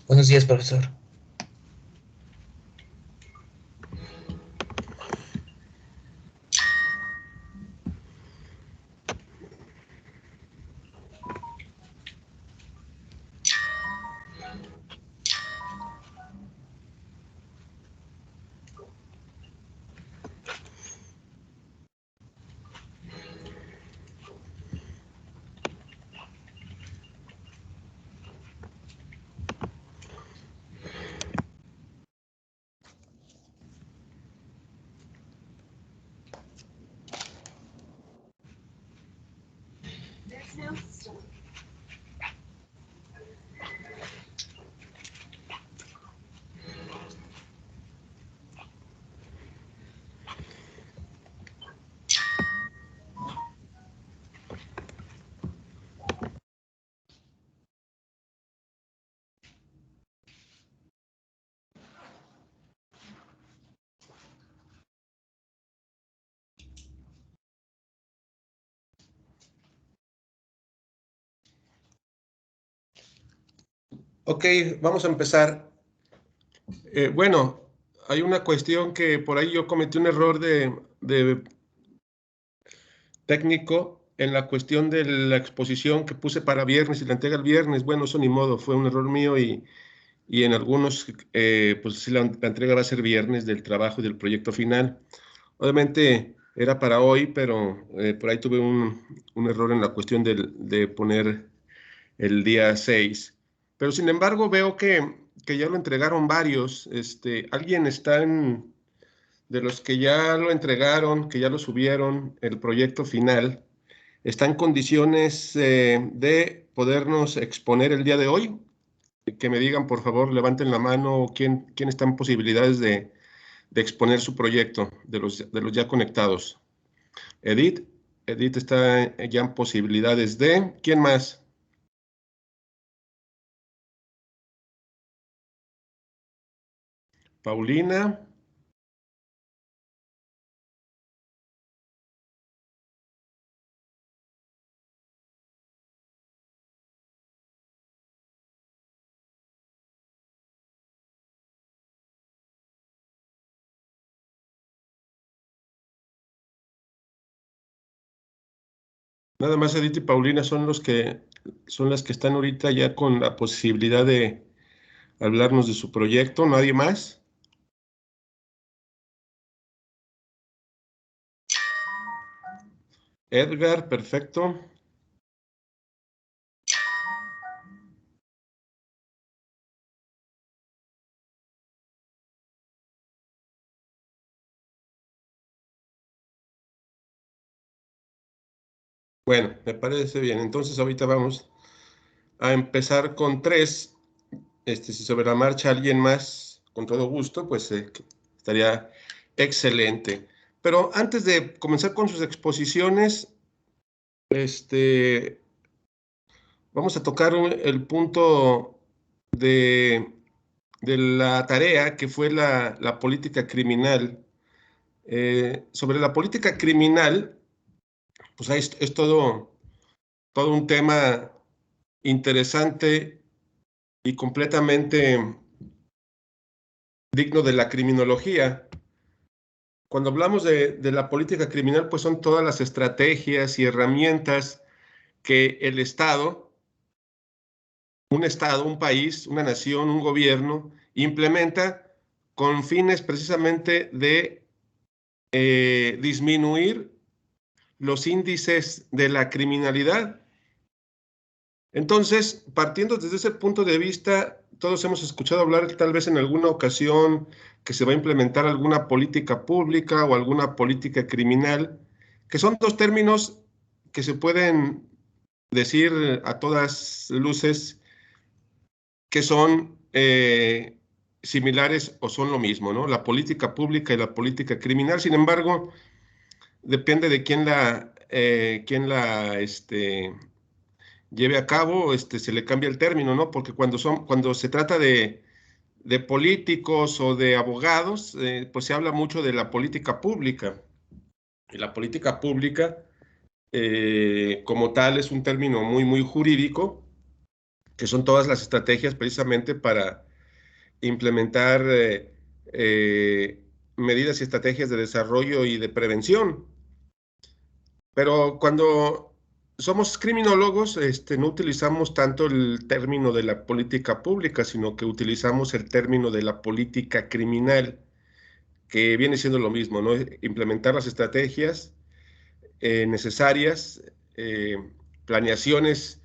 Buenos días, profesor. Ok, vamos a empezar. Bueno, hay una cuestión que por ahí yo cometí un error de técnico en la cuestión de la exposición que puse para viernes y la entrega el viernes. Bueno, eso ni modo, fue un error mío y en algunos, pues sí, la entrega va a ser viernes del trabajo y del proyecto final. Obviamente era para hoy, pero por ahí tuve un error en la cuestión de poner el día 6. Pero sin embargo veo que ya lo entregaron varios. ¿Alguien está de los que ya lo entregaron, que ya lo subieron, el proyecto final, está en condiciones de podernos exponer el día de hoy? Que me digan, por favor, levanten la mano, quién está en posibilidades de exponer su proyecto, de los ya conectados. Edith, Edith está ya en posibilidades de. ¿Quién más? Paulina. Nada más Edith y Paulina son las que están ahorita ya con la posibilidad de hablarnos de su proyecto, ¿nadie más? Edgar, perfecto. Bueno, me parece bien. Entonces ahorita vamos a empezar con 3. Si sobre la marcha alguien más, con todo gusto, pues estaría excelente. Pero antes de comenzar con sus exposiciones, vamos a tocar el punto de la tarea que fue la política criminal. Sobre la política criminal, pues es todo un tema interesante y completamente digno de la criminología. Cuando hablamos de la política criminal, pues son todas las estrategias y herramientas que el Estado, un país, una nación, un gobierno, implementa con fines precisamente de disminuir los índices de la criminalidad. Entonces, partiendo desde ese punto de vista, todos hemos escuchado hablar tal vez en alguna ocasión que se va a implementar alguna política pública o alguna política criminal, que son dos términos que se pueden decir a todas luces que son similares o son lo mismo, ¿no? La política pública y la política criminal. Sin embargo, depende de quién la lleve a cabo, se le cambia el término, ¿no? Porque cuando se trata de políticos o de abogados, pues se habla mucho de la política pública. Y la política pública, como tal, es un término muy, muy jurídico que son todas las estrategias precisamente para implementar medidas y estrategias de desarrollo y de prevención. Pero cuando somos criminólogos, no utilizamos tanto el término de la política pública, sino que utilizamos el término de la política criminal, que viene siendo lo mismo, ¿no? Implementar las estrategias necesarias, planeaciones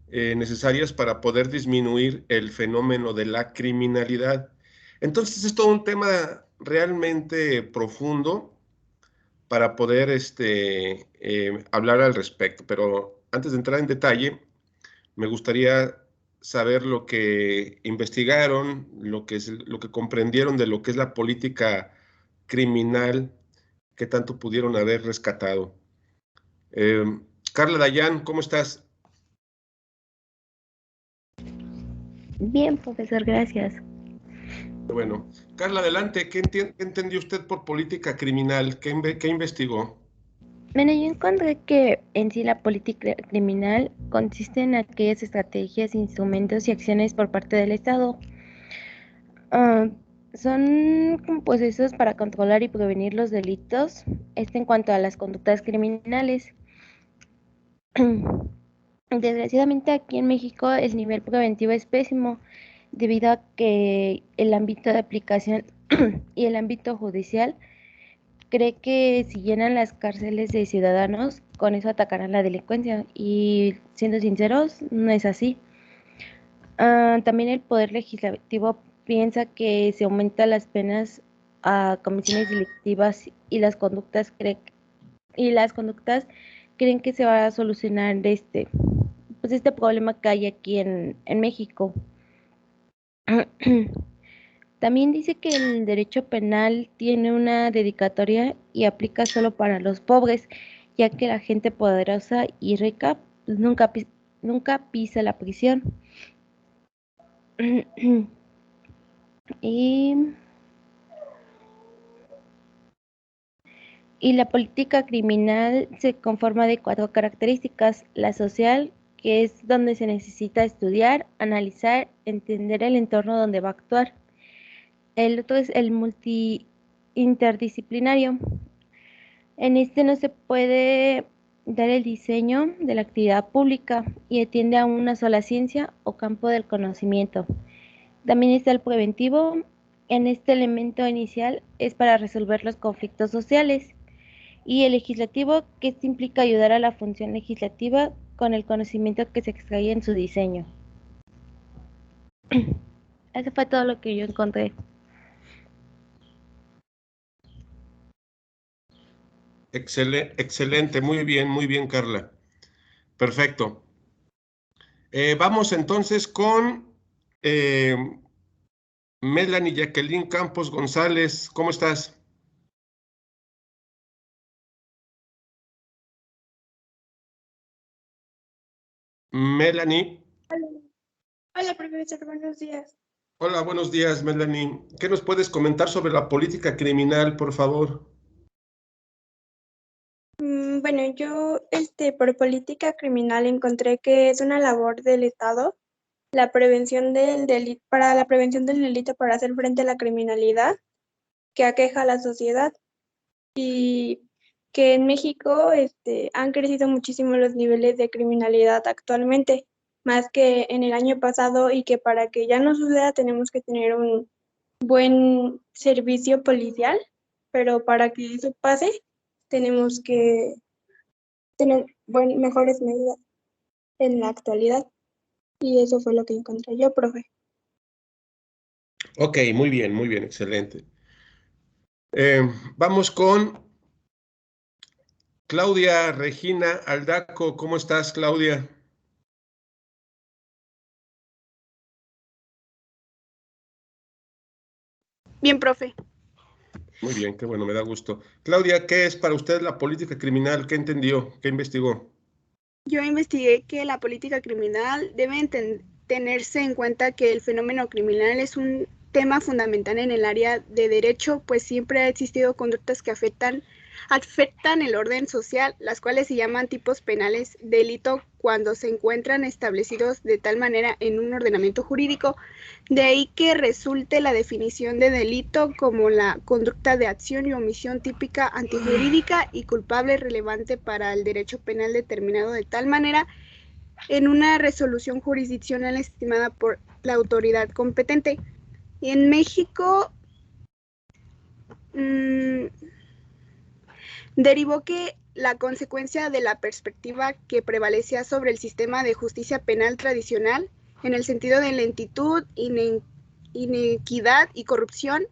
necesarias para poder disminuir el fenómeno de la criminalidad. Entonces es todo un tema realmente profundo para poder hablar al respecto. Pero antes de entrar en detalle, me gustaría saber lo que investigaron, lo que comprendieron de lo que es la política criminal, qué tanto pudieron haber rescatado. Carla Dayan, ¿cómo estás? Bien, profesor, gracias. Bueno, Carla, adelante. ¿Qué entendió usted por política criminal? ¿Qué investigó? Bueno, yo encontré que en sí la política criminal consiste en aquellas estrategias, instrumentos y acciones por parte del Estado. Ah, son como procesos para controlar y prevenir los delitos, en cuanto a las conductas criminales. Desgraciadamente aquí en México el nivel preventivo es pésimo debido a que el ámbito de aplicación y el ámbito judicial cree que si llenan las cárceles de ciudadanos, con eso atacarán la delincuencia. Y siendo sinceros, no es así. También el Poder Legislativo piensa que si aumenta las penas a comisiones delictivas y las conductas creen que se va a solucionar este problema que hay aquí en México. También dice que el derecho penal tiene una dedicatoria y aplica solo para los pobres, ya que la gente poderosa y rica pues, nunca pisa la prisión. y, y la política criminal se conforma de 4 características: la social, que es donde se necesita estudiar, analizar, entender el entorno donde va a actuar. El otro es el interdisciplinario. En este no se puede dar el diseño de la actividad pública y atiende a una sola ciencia o campo del conocimiento. También está el preventivo. En este elemento inicial es para resolver los conflictos sociales. Y el legislativo, que esto implica ayudar a la función legislativa con el conocimiento que se extrae en su diseño. Eso fue todo lo que yo encontré. Excelente, muy bien, Carla. Perfecto. Vamos entonces con eh, Melanie Jacqueline Campos González. ¿Cómo estás? Melanie. Hola, profesor, buenos días. Hola, buenos días, Melanie. ¿Qué nos puedes comentar sobre la política criminal, por favor? Bueno, yo por política criminal encontré que es una labor del Estado la prevención del delito, para la prevención del delito para hacer frente a la criminalidad que aqueja a la sociedad y que en México han crecido muchísimo los niveles de criminalidad actualmente, más que en el año pasado, y que para que ya no suceda tenemos que tener un buen servicio policial, pero para que eso pase tenemos que tener mejores medidas en la actualidad, y eso fue lo que encontré yo, profe. Ok, muy bien, excelente. Vamos con Claudia Regina Aldaco. ¿Cómo estás, Claudia? Bien, profe. Muy bien, qué bueno, me da gusto. Claudia, ¿qué es para usted la política criminal? ¿Qué entendió? ¿Qué investigó? Yo investigué que la política criminal debe tenerse en cuenta que el fenómeno criminal es un tema fundamental en el área de derecho, pues siempre ha existido conductas que afectan afectan el orden social, las cuales se llaman tipos penales delito cuando se encuentran establecidos de tal manera en un ordenamiento jurídico. De ahí que resulte la definición de delito como la conducta de acción y omisión típica antijurídica y culpable relevante para el derecho penal determinado de tal manera en una resolución jurisdiccional estimada por la autoridad competente. Y en México derivó que la consecuencia de la perspectiva que prevalecía sobre el sistema de justicia penal tradicional, en el sentido de lentitud, inequidad y corrupción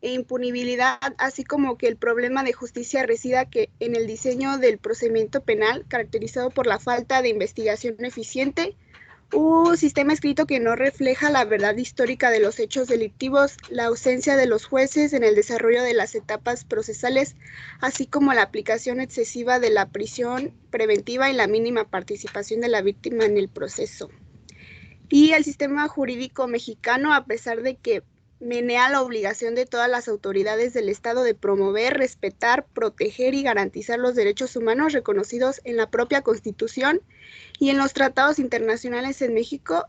e impunibilidad, así como que el problema de justicia resida que en el diseño del procedimiento penal, caracterizado por la falta de investigación eficiente, un sistema escrito que no refleja la verdad histórica de los hechos delictivos, la ausencia de los jueces en el desarrollo de las etapas procesales, así como la aplicación excesiva de la prisión preventiva y la mínima participación de la víctima en el proceso. Y el sistema jurídico mexicano, a pesar de que menea la obligación de todas las autoridades del Estado de promover, respetar, proteger y garantizar los derechos humanos reconocidos en la propia Constitución y en los tratados internacionales en México,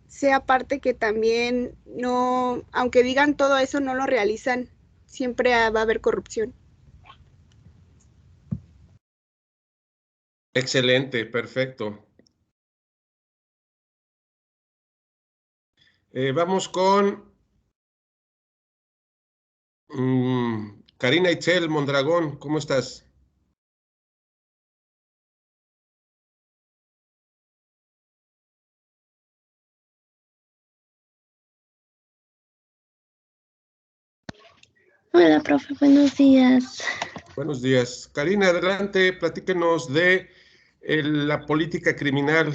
sea parte que también no, aunque digan todo eso, no lo realizan, siempre va a haber corrupción. Excelente, perfecto. Vamos con Karina Itzel Mondragón, ¿cómo estás? Hola, profe, buenos días. Buenos días. Karina, adelante, platíquenos de la política criminal.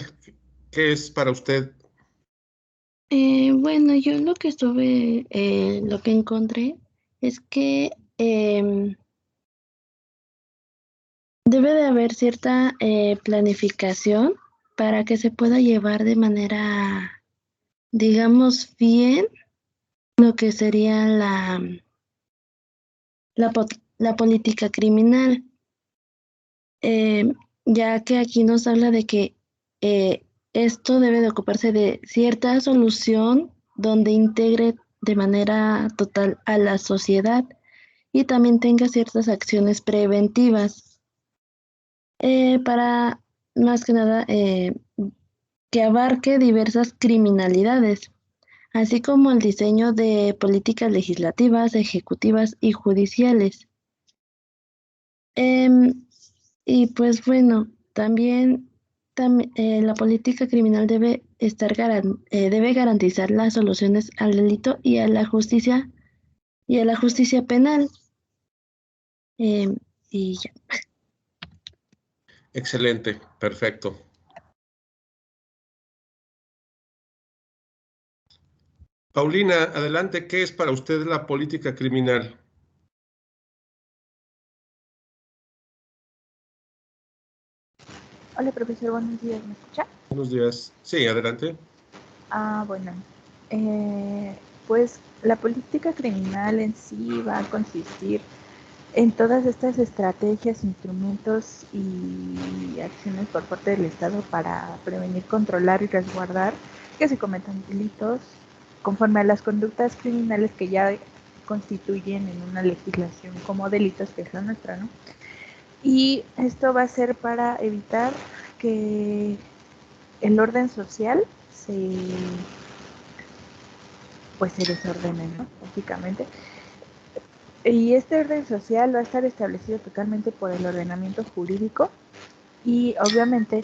¿Qué es para usted? Bueno, yo lo que lo que encontré es que debe de haber cierta planificación para que se pueda llevar de manera, digamos, bien lo que sería la política criminal, ya que aquí nos habla de que esto debe de ocuparse de cierta solución donde integre de manera total a la sociedad y también tenga ciertas acciones preventivas para más que nada que abarque diversas criminalidades, así como el diseño de políticas legislativas, ejecutivas y judiciales. Y pues bueno, también la política criminal debe debe garantizar las soluciones al delito y a la justicia penal. Y ya. Excelente, perfecto. Paulina, adelante, ¿qué es para usted la política criminal? Hola, profesor, buenos días, ¿me escucha? Buenos días. Sí, adelante. Bueno, pues la política criminal en sí va a consistir en todas estas estrategias, instrumentos y acciones por parte del Estado para prevenir, controlar y resguardar que se cometan delitos conforme a las conductas criminales que ya constituyen en una legislación como delitos, que es la nuestra, ¿no? Y esto va a ser para evitar que el orden social se desordene, ¿no? Básicamente. Y este orden social va a estar establecido totalmente por el ordenamiento jurídico y obviamente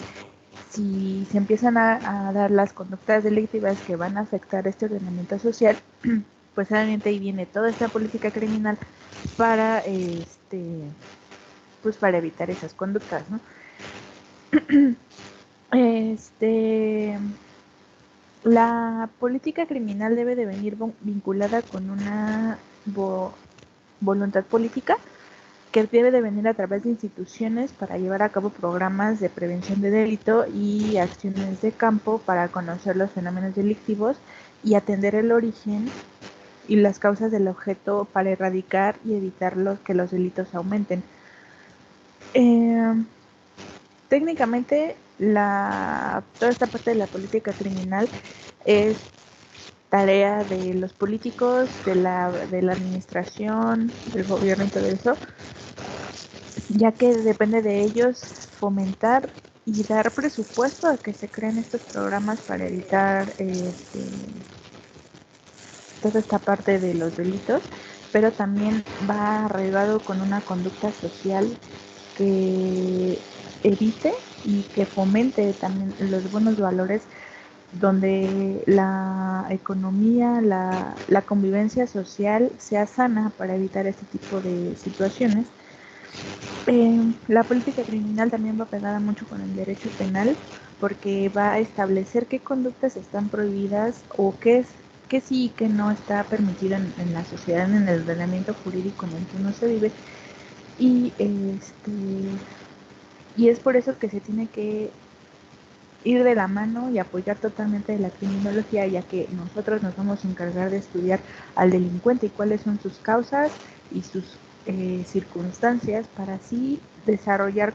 si se empiezan a dar las conductas delictivas que van a afectar este ordenamiento social, pues obviamente ahí viene toda esta política criminal para pues para evitar esas conductas, ¿no? La política criminal debe de venir vinculada con una voluntad política que debe de venir a través de instituciones para llevar a cabo programas de prevención de delito y acciones de campo para conocer los fenómenos delictivos y atender el origen y las causas del objeto para erradicar y evitar que los delitos aumenten. Técnicamente, toda esta parte de la política criminal es tarea de los políticos, de la administración, del gobierno y todo eso, ya que depende de ellos fomentar y dar presupuesto a que se creen estos programas para evitar toda esta parte de los delitos, pero también va arraigado con una conducta social que evite y que fomente también los buenos valores, donde la economía, la convivencia social sea sana para evitar este tipo de situaciones. La política criminal también va pegada mucho con el derecho penal, porque va a establecer qué conductas están prohibidas o qué sí y qué no está permitido en la sociedad, en el ordenamiento jurídico en el que uno se vive. Y es por eso que se tiene que ir de la mano y apoyar totalmente de la criminología, ya que nosotros nos vamos a encargar de estudiar al delincuente y cuáles son sus causas y sus circunstancias, para así desarrollar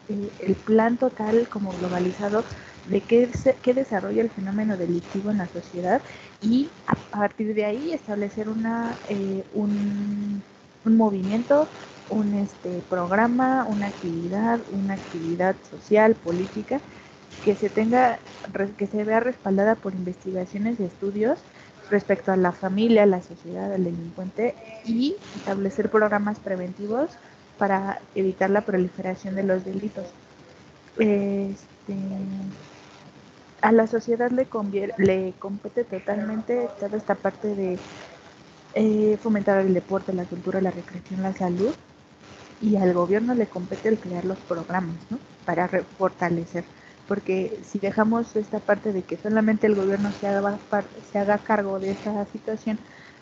el plan total como globalizado de qué desarrolla el fenómeno delictivo en la sociedad, y a partir de ahí establecer un movimiento, un programa, una actividad social, política, que se vea respaldada por investigaciones y estudios respecto a la familia, la sociedad, al delincuente, y establecer programas preventivos para evitar la proliferación de los delitos. A la sociedad le compete totalmente toda esta parte de fomentar el deporte, la cultura, la recreación, la salud, y al gobierno le compete el crear los programas, ¿no?, para fortalecer, porque si dejamos esta parte de que solamente el gobierno se haga cargo de esta situación,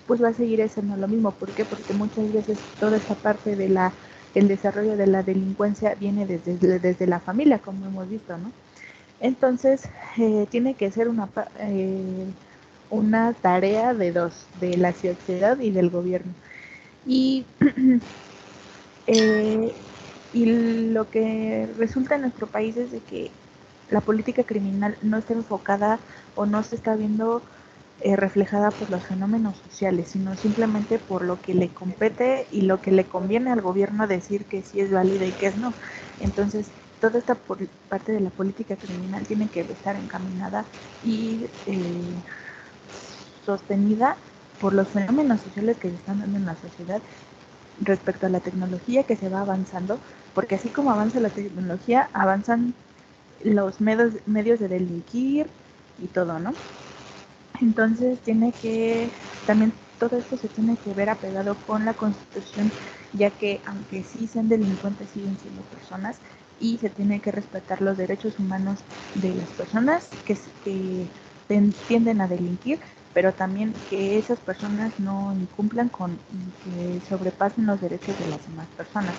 pues va a seguir siendo lo mismo. ¿Por qué? Porque muchas veces toda esta parte de el desarrollo de la delincuencia viene desde la familia, como hemos visto, ¿no? Entonces, tiene que ser una tarea de dos, de la sociedad y del gobierno. Y lo que resulta en nuestro país es de que la política criminal no está enfocada o no se está viendo reflejada por los fenómenos sociales, sino simplemente por lo que le compete y lo que le conviene al gobierno decir que sí es válida y que es no. Entonces, toda esta parte de la política criminal tiene que estar encaminada y sostenida por los fenómenos sociales que se están dando en la sociedad respecto a la tecnología que se va avanzando, porque así como avanza la tecnología, avanzan los medios de delinquir y todo, ¿no? Entonces también todo esto se tiene que ver apegado con la Constitución, ya que aunque sí sean delincuentes, siguen siendo personas, y se tiene que respetar los derechos humanos de las personas que tienden a delinquir, pero también que esas personas no incumplan y que sobrepasen los derechos de las demás personas.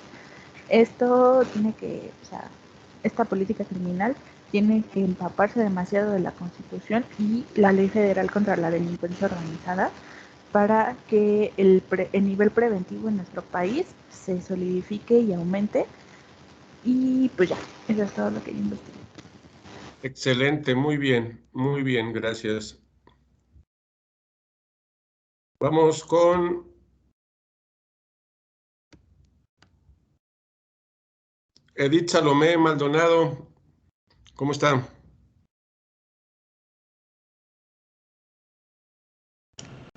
Esta política criminal tiene que empaparse demasiado de la Constitución y la Ley Federal contra la Delincuencia Organizada, para que el nivel preventivo en nuestro país se solidifique y aumente. Y pues ya, eso es todo lo que yo investigué. Excelente, muy bien, gracias. Vamos con Edith Salomé Maldonado. ¿Cómo está?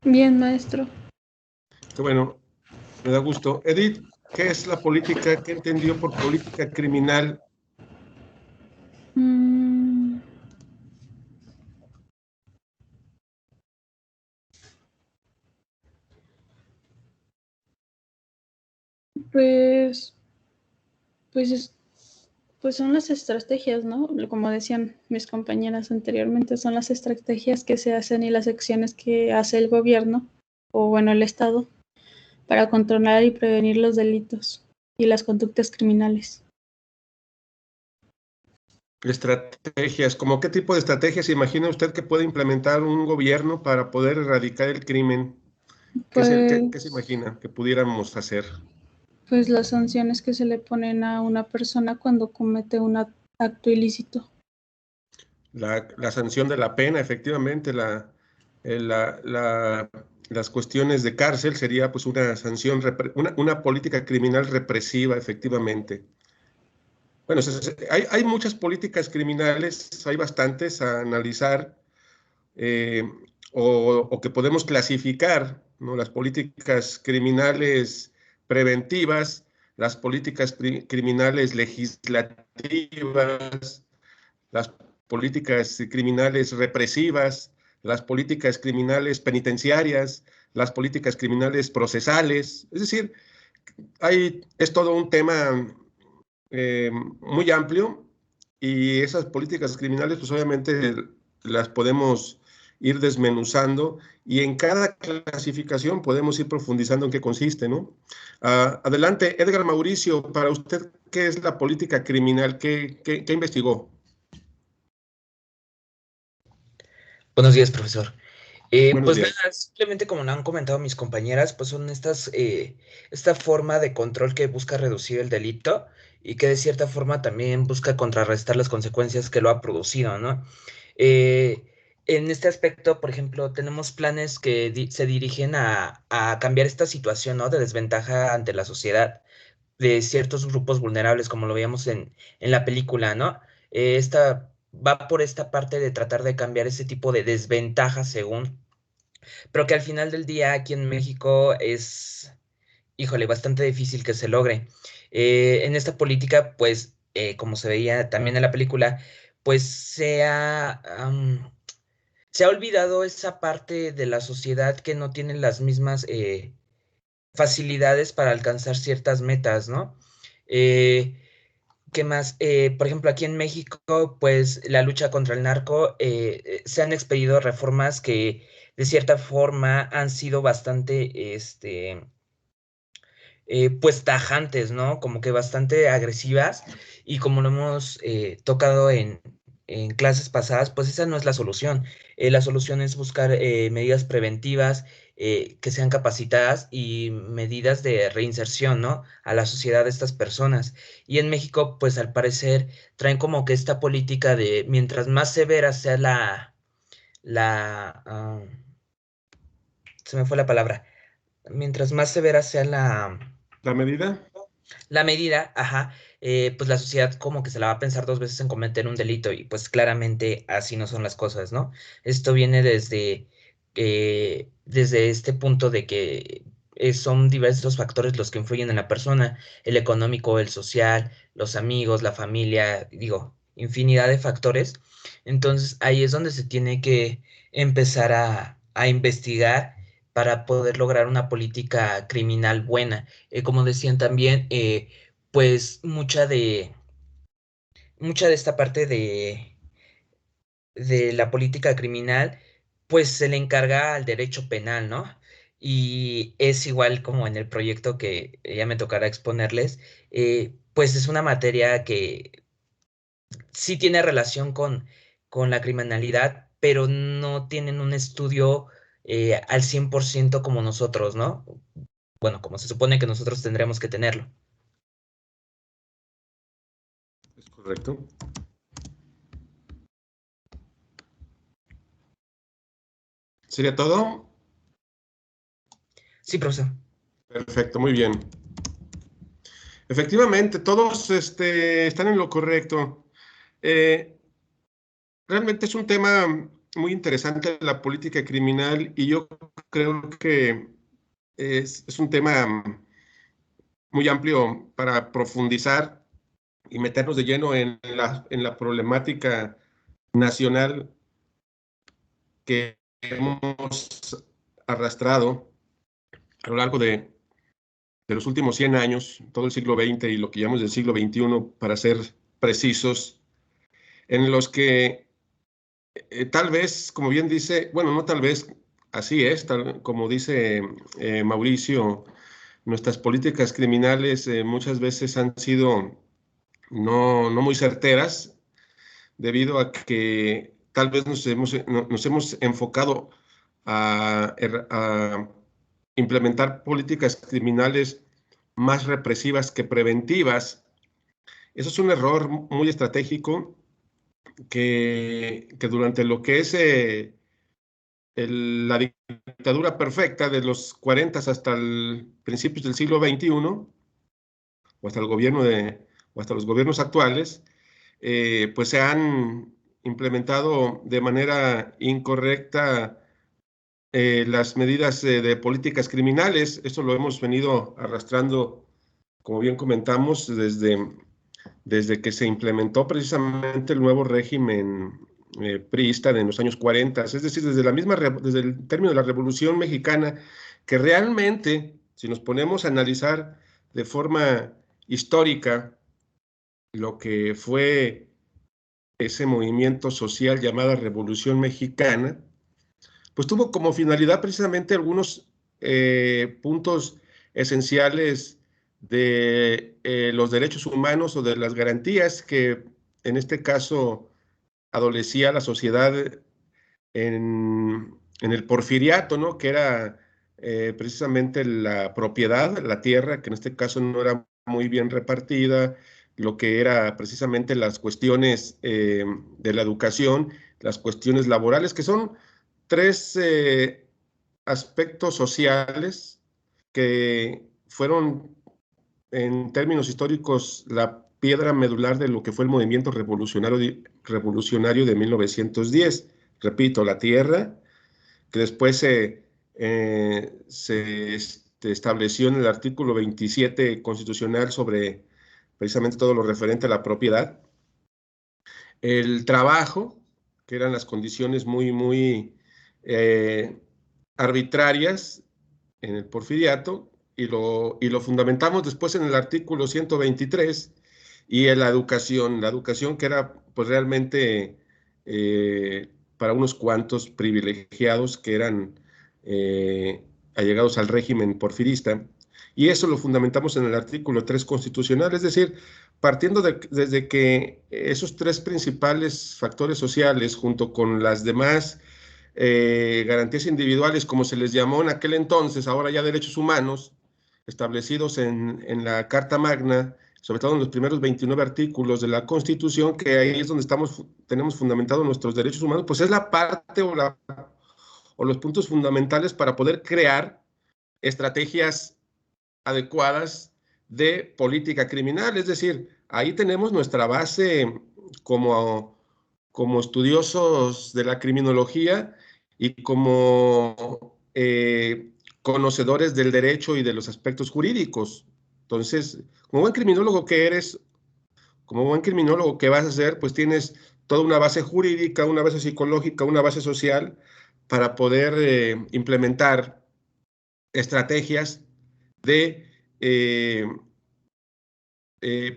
Bien, maestro. Qué bueno, me da gusto. Edith, ¿qué es la política? ¿Qué entendió por política criminal? Pues, pues son las estrategias, ¿no? Como decían mis compañeras anteriormente, son las estrategias que se hacen y las acciones que hace el gobierno, o bueno, el Estado, para controlar y prevenir los delitos y las conductas criminales. Estrategias, ¿cómo qué tipo de estrategias imagina usted que puede implementar un gobierno para poder erradicar el crimen? ¿Qué se imagina que pudiéramos hacer? Pues las sanciones que se le ponen a una persona cuando comete un acto ilícito. La sanción de la pena, efectivamente, las cuestiones de cárcel sería pues una sanción, una política criminal represiva, efectivamente. Bueno, hay muchas políticas criminales, hay bastantes a analizar o que podemos clasificar, ¿no? Las políticas criminales preventivas, las políticas criminales legislativas, las políticas criminales represivas, las políticas criminales penitenciarias, las políticas criminales procesales. Es decir, es todo un tema muy amplio y esas políticas criminales, pues obviamente las podemos ir desmenuzando y en cada clasificación podemos ir profundizando en qué consiste, ¿no? Adelante, Edgar Mauricio, para usted, ¿qué es la política criminal? ¿Qué investigó? Buenos días, profesor. Buenos Pues días. nada, simplemente como lo han comentado mis compañeras, pues son esta forma de control que busca reducir el delito y que de cierta forma también busca contrarrestar las consecuencias que lo ha producido, ¿no? Eh, en este aspecto, por ejemplo, tenemos planes que se dirigen a cambiar esta situación, ¿no? De desventaja ante la sociedad de ciertos grupos vulnerables, como lo veíamos en la película, ¿no? Esta va por esta parte de tratar de cambiar ese tipo de desventajas según, pero que al final del día aquí en México es, híjole, bastante difícil que se logre. En esta política, pues, como se veía también en la película, pues se ha olvidado esa parte de la sociedad que no tiene las mismas facilidades para alcanzar ciertas metas, ¿no? Eh, ¿Qué más? Por ejemplo, aquí en México, pues la lucha contra el narco, se han expedido reformas que de cierta forma han sido bastante, pues tajantes, ¿no? Como que bastante agresivas y como lo hemos tocado en clases pasadas, pues esa no es la solución. La solución es buscar medidas preventivas que sean capacitadas y medidas de reinserción, ¿no? A la sociedad de estas personas. Y en México, pues al parecer traen como que esta política de mientras más severa sea la, se me fue la palabra, mientras más severa sea ¿La medida? la medida, ajá, pues la sociedad como que se la va a pensar dos veces en cometer un delito y pues claramente así no son las cosas, ¿no? Esto viene desde este punto de que son diversos factores los que influyen en la persona, el económico, el social, los amigos, la familia, digo, infinidad de factores. Entonces ahí es donde se tiene que empezar a investigar para poder lograr una política criminal buena. Como decían también, pues mucha de esta parte de la política criminal, pues se le encarga al derecho penal, ¿no? Y es igual como en el proyecto que ya me tocará exponerles, pues es una materia que sí tiene relación con la criminalidad, pero no tienen un estudio al 100% como nosotros, ¿no? Bueno, como se supone que nosotros tendremos que tenerlo. Es correcto. ¿Sería todo? Sí, profesor. Perfecto, muy bien. Efectivamente, todos están en lo correcto. Realmente es un tema muy interesante la política criminal y yo creo que es un tema muy amplio para profundizar y meternos de lleno en la problemática nacional que hemos arrastrado a lo largo de los últimos 100 años, todo el siglo XX y lo que llamamos del siglo XXI, para ser precisos, en los que tal vez, como bien dice, bueno, no tal vez, así es, como dice Mauricio, nuestras políticas criminales muchas veces han sido no muy certeras, debido a que tal vez nos hemos enfocado a implementar políticas criminales más represivas que preventivas. Eso es un error muy estratégico que durante lo que es la dictadura perfecta de los 40 hasta principios del siglo XXI, o hasta o hasta los gobiernos actuales, pues se han implementado de manera incorrecta las medidas de políticas criminales. Esto lo hemos venido arrastrando, como bien comentamos, desde que se implementó precisamente el nuevo régimen priista en los años 40, es decir, desde el término de la Revolución Mexicana, que realmente, si nos ponemos a analizar de forma histórica lo que fue ese movimiento social llamada Revolución Mexicana, pues tuvo como finalidad precisamente algunos puntos esenciales de los derechos humanos o de las garantías que en este caso adolecía la sociedad en el porfiriato, ¿no? Que era precisamente la propiedad, la tierra, que en este caso no era muy bien repartida, lo que era precisamente las cuestiones de la educación, las cuestiones laborales, que son tres aspectos sociales que fueron, en términos históricos, la piedra medular de lo que fue el movimiento revolucionario de 1910. Repito, la tierra, que después se estableció en el artículo 27 constitucional sobre precisamente todo lo referente a la propiedad. El trabajo, que eran las condiciones muy arbitrarias en el porfiriato, y lo fundamentamos después en el artículo 123, y en la educación que era pues realmente para unos cuantos privilegiados que eran allegados al régimen porfirista, y eso lo fundamentamos en el artículo 3 constitucional, es decir, partiendo desde que esos tres principales factores sociales, junto con las demás garantías individuales, como se les llamó en aquel entonces, ahora ya derechos humanos, establecidos en la Carta Magna, sobre todo en los primeros 29 artículos de la Constitución, que ahí es donde tenemos fundamentados nuestros derechos humanos, pues es la parte o los puntos fundamentales para poder crear estrategias adecuadas de política criminal. Es decir, ahí tenemos nuestra base como estudiosos de la criminología y como conocedores del derecho y de los aspectos jurídicos. Entonces, como buen criminólogo que eres, como buen criminólogo que vas a ser, pues tienes toda una base jurídica, una base psicológica, una base social para poder implementar estrategias de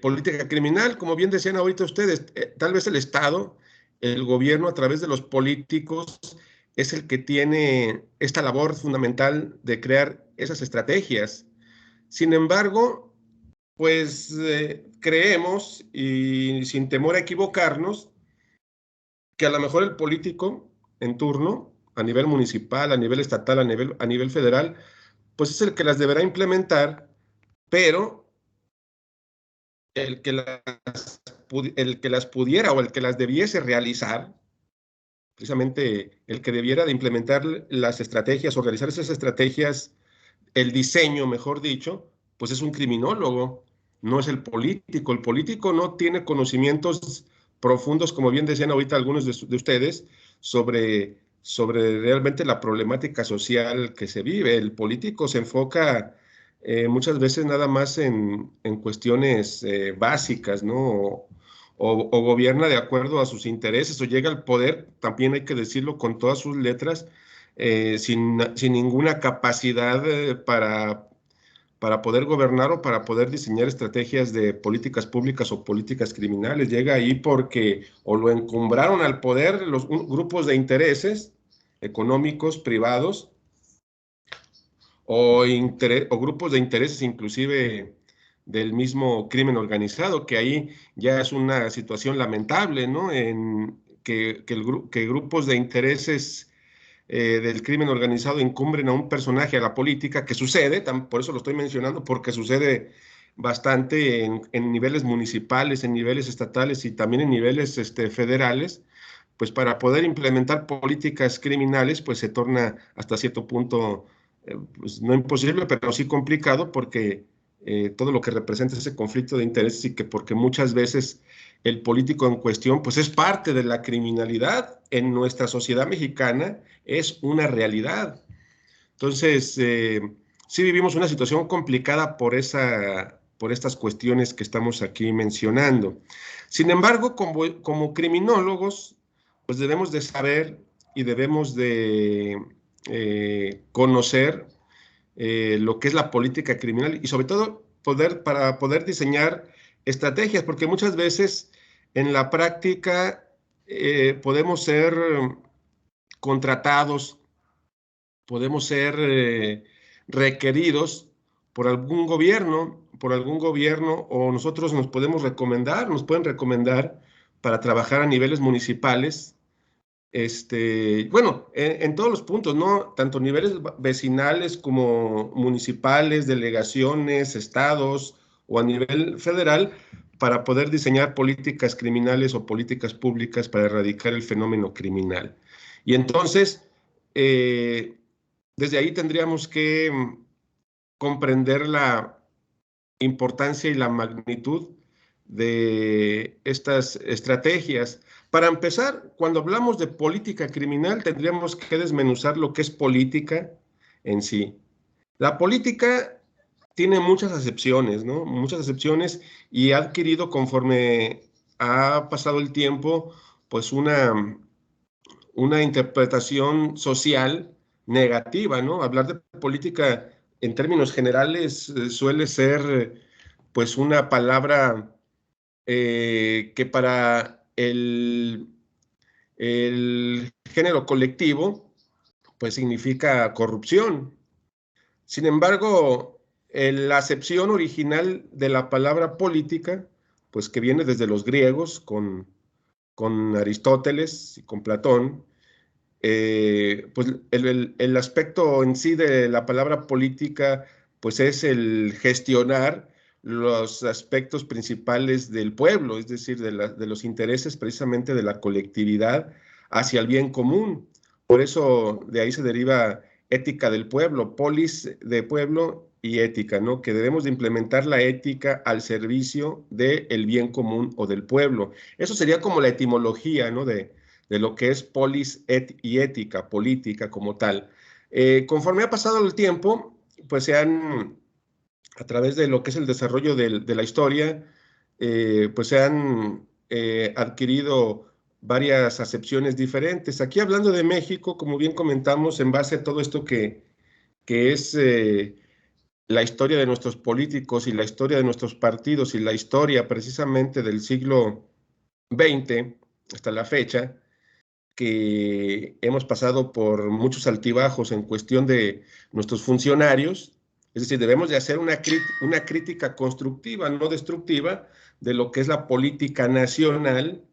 política criminal. Como bien decían ahorita ustedes, tal vez el Estado, el gobierno a través de los políticos, es el que tiene esta labor fundamental de crear esas estrategias. Sin embargo, pues creemos, y sin temor a equivocarnos, que a lo mejor el político en turno, a nivel municipal, a nivel estatal, a nivel federal, pues es el que las deberá implementar, pero el que las pudiera o el que las debiese realizar, precisamente el que debiera de implementar las estrategias, organizar esas estrategias, el diseño, mejor dicho, pues es un criminólogo, no es el político. El político no tiene conocimientos profundos, como bien decían ahorita algunos de ustedes, sobre realmente la problemática social que se vive. El político se enfoca muchas veces nada más en cuestiones básicas, ¿no? O gobierna de acuerdo a sus intereses, o llega al poder, también hay que decirlo con todas sus letras, sin ninguna capacidad para poder gobernar o para poder diseñar estrategias de políticas públicas o políticas criminales. Llega ahí porque o lo encumbraron al poder los grupos de intereses económicos privados o grupos de intereses inclusive del mismo crimen organizado, que ahí ya es una situación lamentable, ¿no? Que grupos de intereses del crimen organizado encumbren a un personaje a la política, que sucede, por eso lo estoy mencionando, porque sucede bastante en niveles municipales, en niveles estatales y también en niveles federales, pues para poder implementar políticas criminales, pues se torna hasta cierto punto, pues no imposible, pero sí complicado, porque todo lo que representa ese conflicto de intereses y que porque muchas veces el político en cuestión, pues es parte de la criminalidad en nuestra sociedad mexicana, es una realidad. Entonces, sí vivimos una situación complicada por estas cuestiones que estamos aquí mencionando. Sin embargo, como criminólogos, pues debemos de saber y debemos de conocer lo que es la política criminal y sobre todo para poder diseñar estrategias, porque muchas veces en la práctica podemos ser contratados, podemos ser requeridos por algún gobierno, o nosotros nos pueden recomendar para trabajar a niveles municipales, bueno, en todos los puntos, ¿no? Tanto niveles vecinales como municipales, delegaciones, estados o a nivel federal, para poder diseñar políticas criminales o políticas públicas para erradicar el fenómeno criminal. Y entonces, desde ahí tendríamos que comprender la importancia y la magnitud de estas estrategias. Para empezar, cuando hablamos de política criminal, tendríamos que desmenuzar lo que es política en sí. La política tiene muchas acepciones, ¿no? Muchas acepciones, y ha adquirido, conforme ha pasado el tiempo, pues una interpretación social negativa, ¿no? Hablar de política en términos generales suele ser pues una palabra que para el género colectivo pues significa corrupción. Sin embargo, la acepción original de la palabra política, pues que viene desde los griegos con Aristóteles y con Platón, pues el aspecto en sí de la palabra política, pues es el gestionar los aspectos principales del pueblo, es decir, de los intereses precisamente de la colectividad hacia el bien común. Por eso de ahí se deriva ética del pueblo, polis de pueblo y ética, ¿no? Que debemos de implementar la ética al servicio del bien común o del pueblo. Eso sería como la etimología, ¿no? De lo que es polis y ética, política como tal. Conforme ha pasado el tiempo, pues a través de lo que es el desarrollo de la historia, pues se han adquirido varias acepciones diferentes. Aquí hablando de México, como bien comentamos, en base a todo esto que es la historia de nuestros políticos y la historia de nuestros partidos y la historia precisamente del siglo XX hasta la fecha, que hemos pasado por muchos altibajos en cuestión de nuestros funcionarios, es decir, debemos de hacer una crítica constructiva, no destructiva, de lo que es la política nacional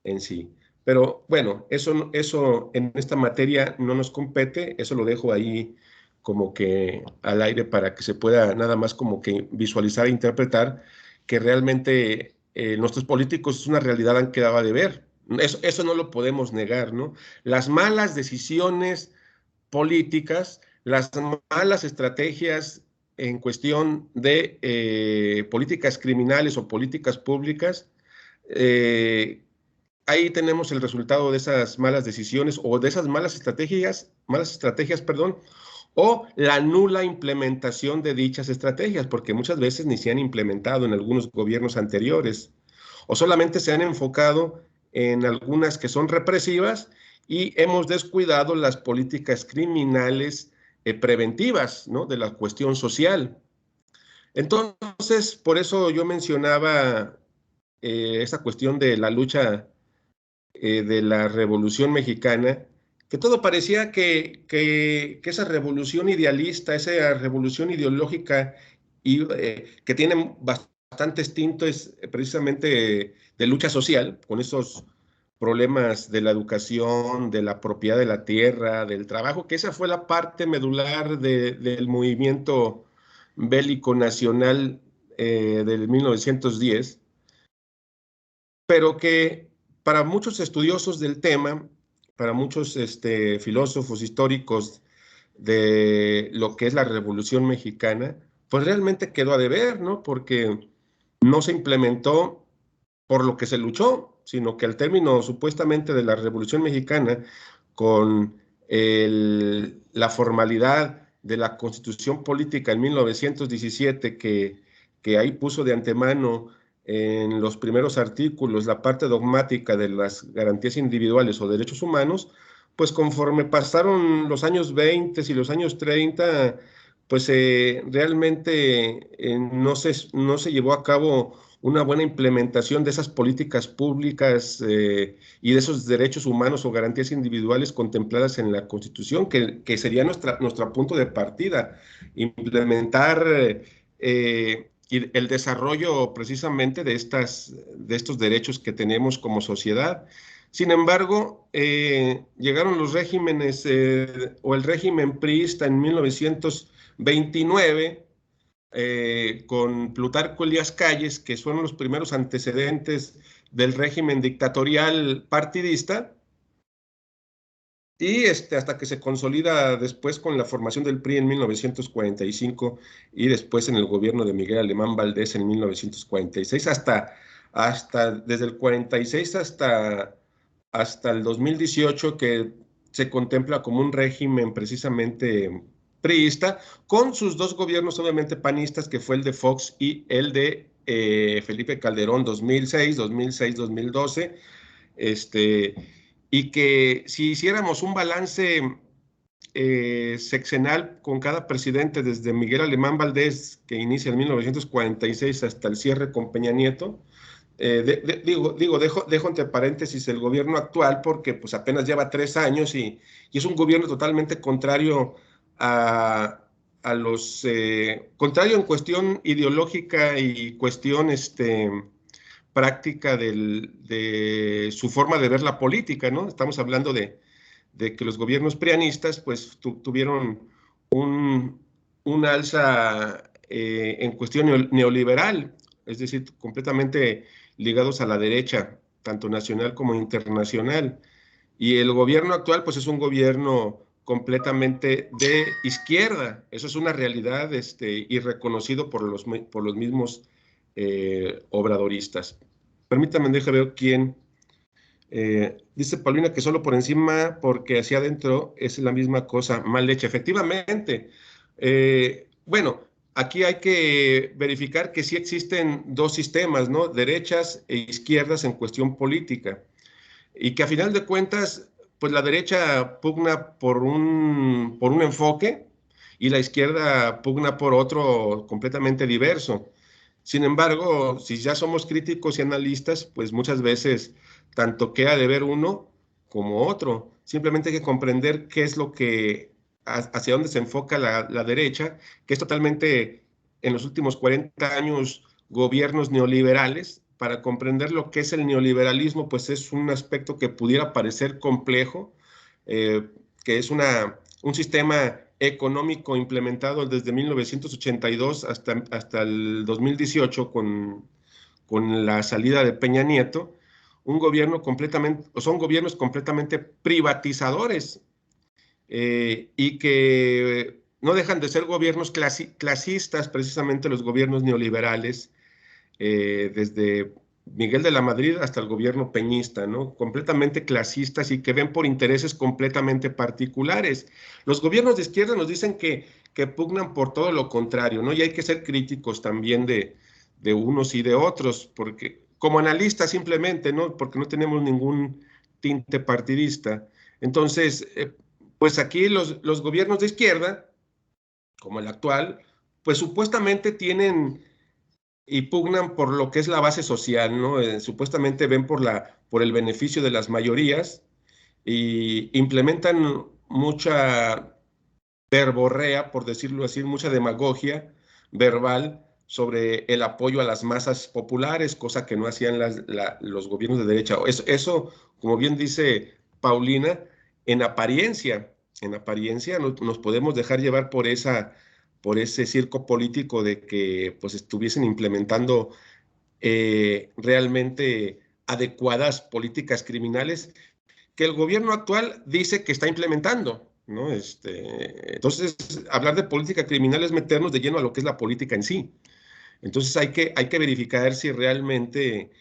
en sí. Pero bueno, eso en esta materia no nos compete, eso lo dejo ahí como que al aire para que se pueda nada más como que visualizar e interpretar que realmente nuestros políticos es una realidad han quedado de ver. Eso no lo podemos negar, ¿no? Las malas decisiones políticas, las malas estrategias en cuestión de políticas criminales o políticas públicas, ahí tenemos el resultado de esas malas decisiones o de esas malas estrategias, perdón, o la nula implementación de dichas estrategias, porque muchas veces ni se han implementado en algunos gobiernos anteriores, o solamente se han enfocado en algunas que son represivas y hemos descuidado las políticas criminales preventivas, ¿no? De la cuestión social. Entonces, por eso yo mencionaba esa cuestión de la lucha de la Revolución Mexicana, que todo parecía que esa revolución idealista, esa revolución ideológica y, que tiene bastantes tintes precisamente de lucha social, con esos problemas de la educación, de la propiedad de la tierra, del trabajo, que esa fue la parte medular del movimiento bélico nacional del 1910, pero que para muchos estudiosos del tema, para muchos filósofos históricos de lo que es la Revolución Mexicana, pues realmente quedó a deber, ¿no? Porque no se implementó por lo que se luchó, sino que al término supuestamente de la Revolución Mexicana, con la formalidad de la Constitución Política en 1917, que ahí puso de antemano en los primeros artículos la parte dogmática de las garantías individuales o derechos humanos, pues conforme pasaron los años 20 y los años 30, pues realmente no se llevó a cabo una buena implementación de esas políticas públicas y de esos derechos humanos o garantías individuales contempladas en la Constitución, que sería nuestro punto de partida, implementar y el desarrollo precisamente de estos derechos que tenemos como sociedad. Sin embargo, llegaron los regímenes o el régimen priista en 1929, con Plutarco Elías Calles, que fueron los primeros antecedentes del régimen dictatorial partidista, y hasta que se consolida después con la formación del PRI en 1945 y después en el gobierno de Miguel Alemán Valdés en 1946, desde el 46 hasta el 2018, que se contempla como un régimen precisamente priista, con sus dos gobiernos obviamente panistas, que fue el de Fox y el de Felipe Calderón 2006-2012, y que si hiciéramos un balance sexenal con cada presidente, desde Miguel Alemán Valdés, que inicia en 1946, hasta el cierre con Peña Nieto, dejo entre paréntesis el gobierno actual, porque pues apenas lleva 3 años y es un gobierno totalmente contrario contrario en cuestión ideológica y cuestión práctica de su forma de ver la política, ¿no? Estamos hablando de que los gobiernos prianistas pues tuvieron un alza en cuestión neoliberal, es decir, completamente ligados a la derecha, tanto nacional como internacional. Y el gobierno actual pues es un gobierno completamente de izquierda. Eso es una realidad y reconocido por los mismos obradoristas. Permítame, déjame ver quién. Dice Paulina que solo por encima, porque hacia adentro es la misma cosa, mal hecha. Efectivamente. Bueno, aquí hay que verificar que sí existen dos sistemas, ¿no? Derechas e izquierdas en cuestión política. Y que a final de cuentas, pues la derecha pugna por un enfoque y la izquierda pugna por otro completamente diverso. Sin embargo, si ya somos críticos y analistas, pues muchas veces tanto queda de ver uno como otro. Simplemente hay que comprender qué es lo que, hacia dónde se enfoca la derecha, que es totalmente, en los últimos 40 años, gobiernos neoliberales. Para comprender lo que es el neoliberalismo, pues es un aspecto que pudiera parecer complejo, que es un sistema económico implementado desde 1982 hasta el 2018 con la salida de Peña Nieto, son gobiernos completamente privatizadores, y que no dejan de ser gobiernos clasistas, precisamente los gobiernos neoliberales, desde Miguel de la Madrid hasta el gobierno peñista, ¿no? Completamente clasistas y que ven por intereses completamente particulares. Los gobiernos de izquierda nos dicen que pugnan por todo lo contrario, ¿no? Y hay que ser críticos también de unos y de otros, porque como analistas simplemente, ¿no? Porque no tenemos ningún tinte partidista. Entonces, pues aquí los gobiernos de izquierda, como el actual, pues supuestamente tienen y pugnan por lo que es la base social, ¿no? Supuestamente ven por el beneficio de las mayorías y implementan mucha verborrea, por decirlo así, mucha demagogia verbal sobre el apoyo a las masas populares, cosa que no hacían los gobiernos de derecha. Eso, como bien dice Paulina, en apariencia nos podemos dejar llevar por ese circo político de que pues estuviesen implementando realmente adecuadas políticas criminales que el gobierno actual dice que está implementando, ¿no? Entonces, hablar de política criminal es meternos de lleno a lo que es la política en sí. Entonces hay que verificar si realmente,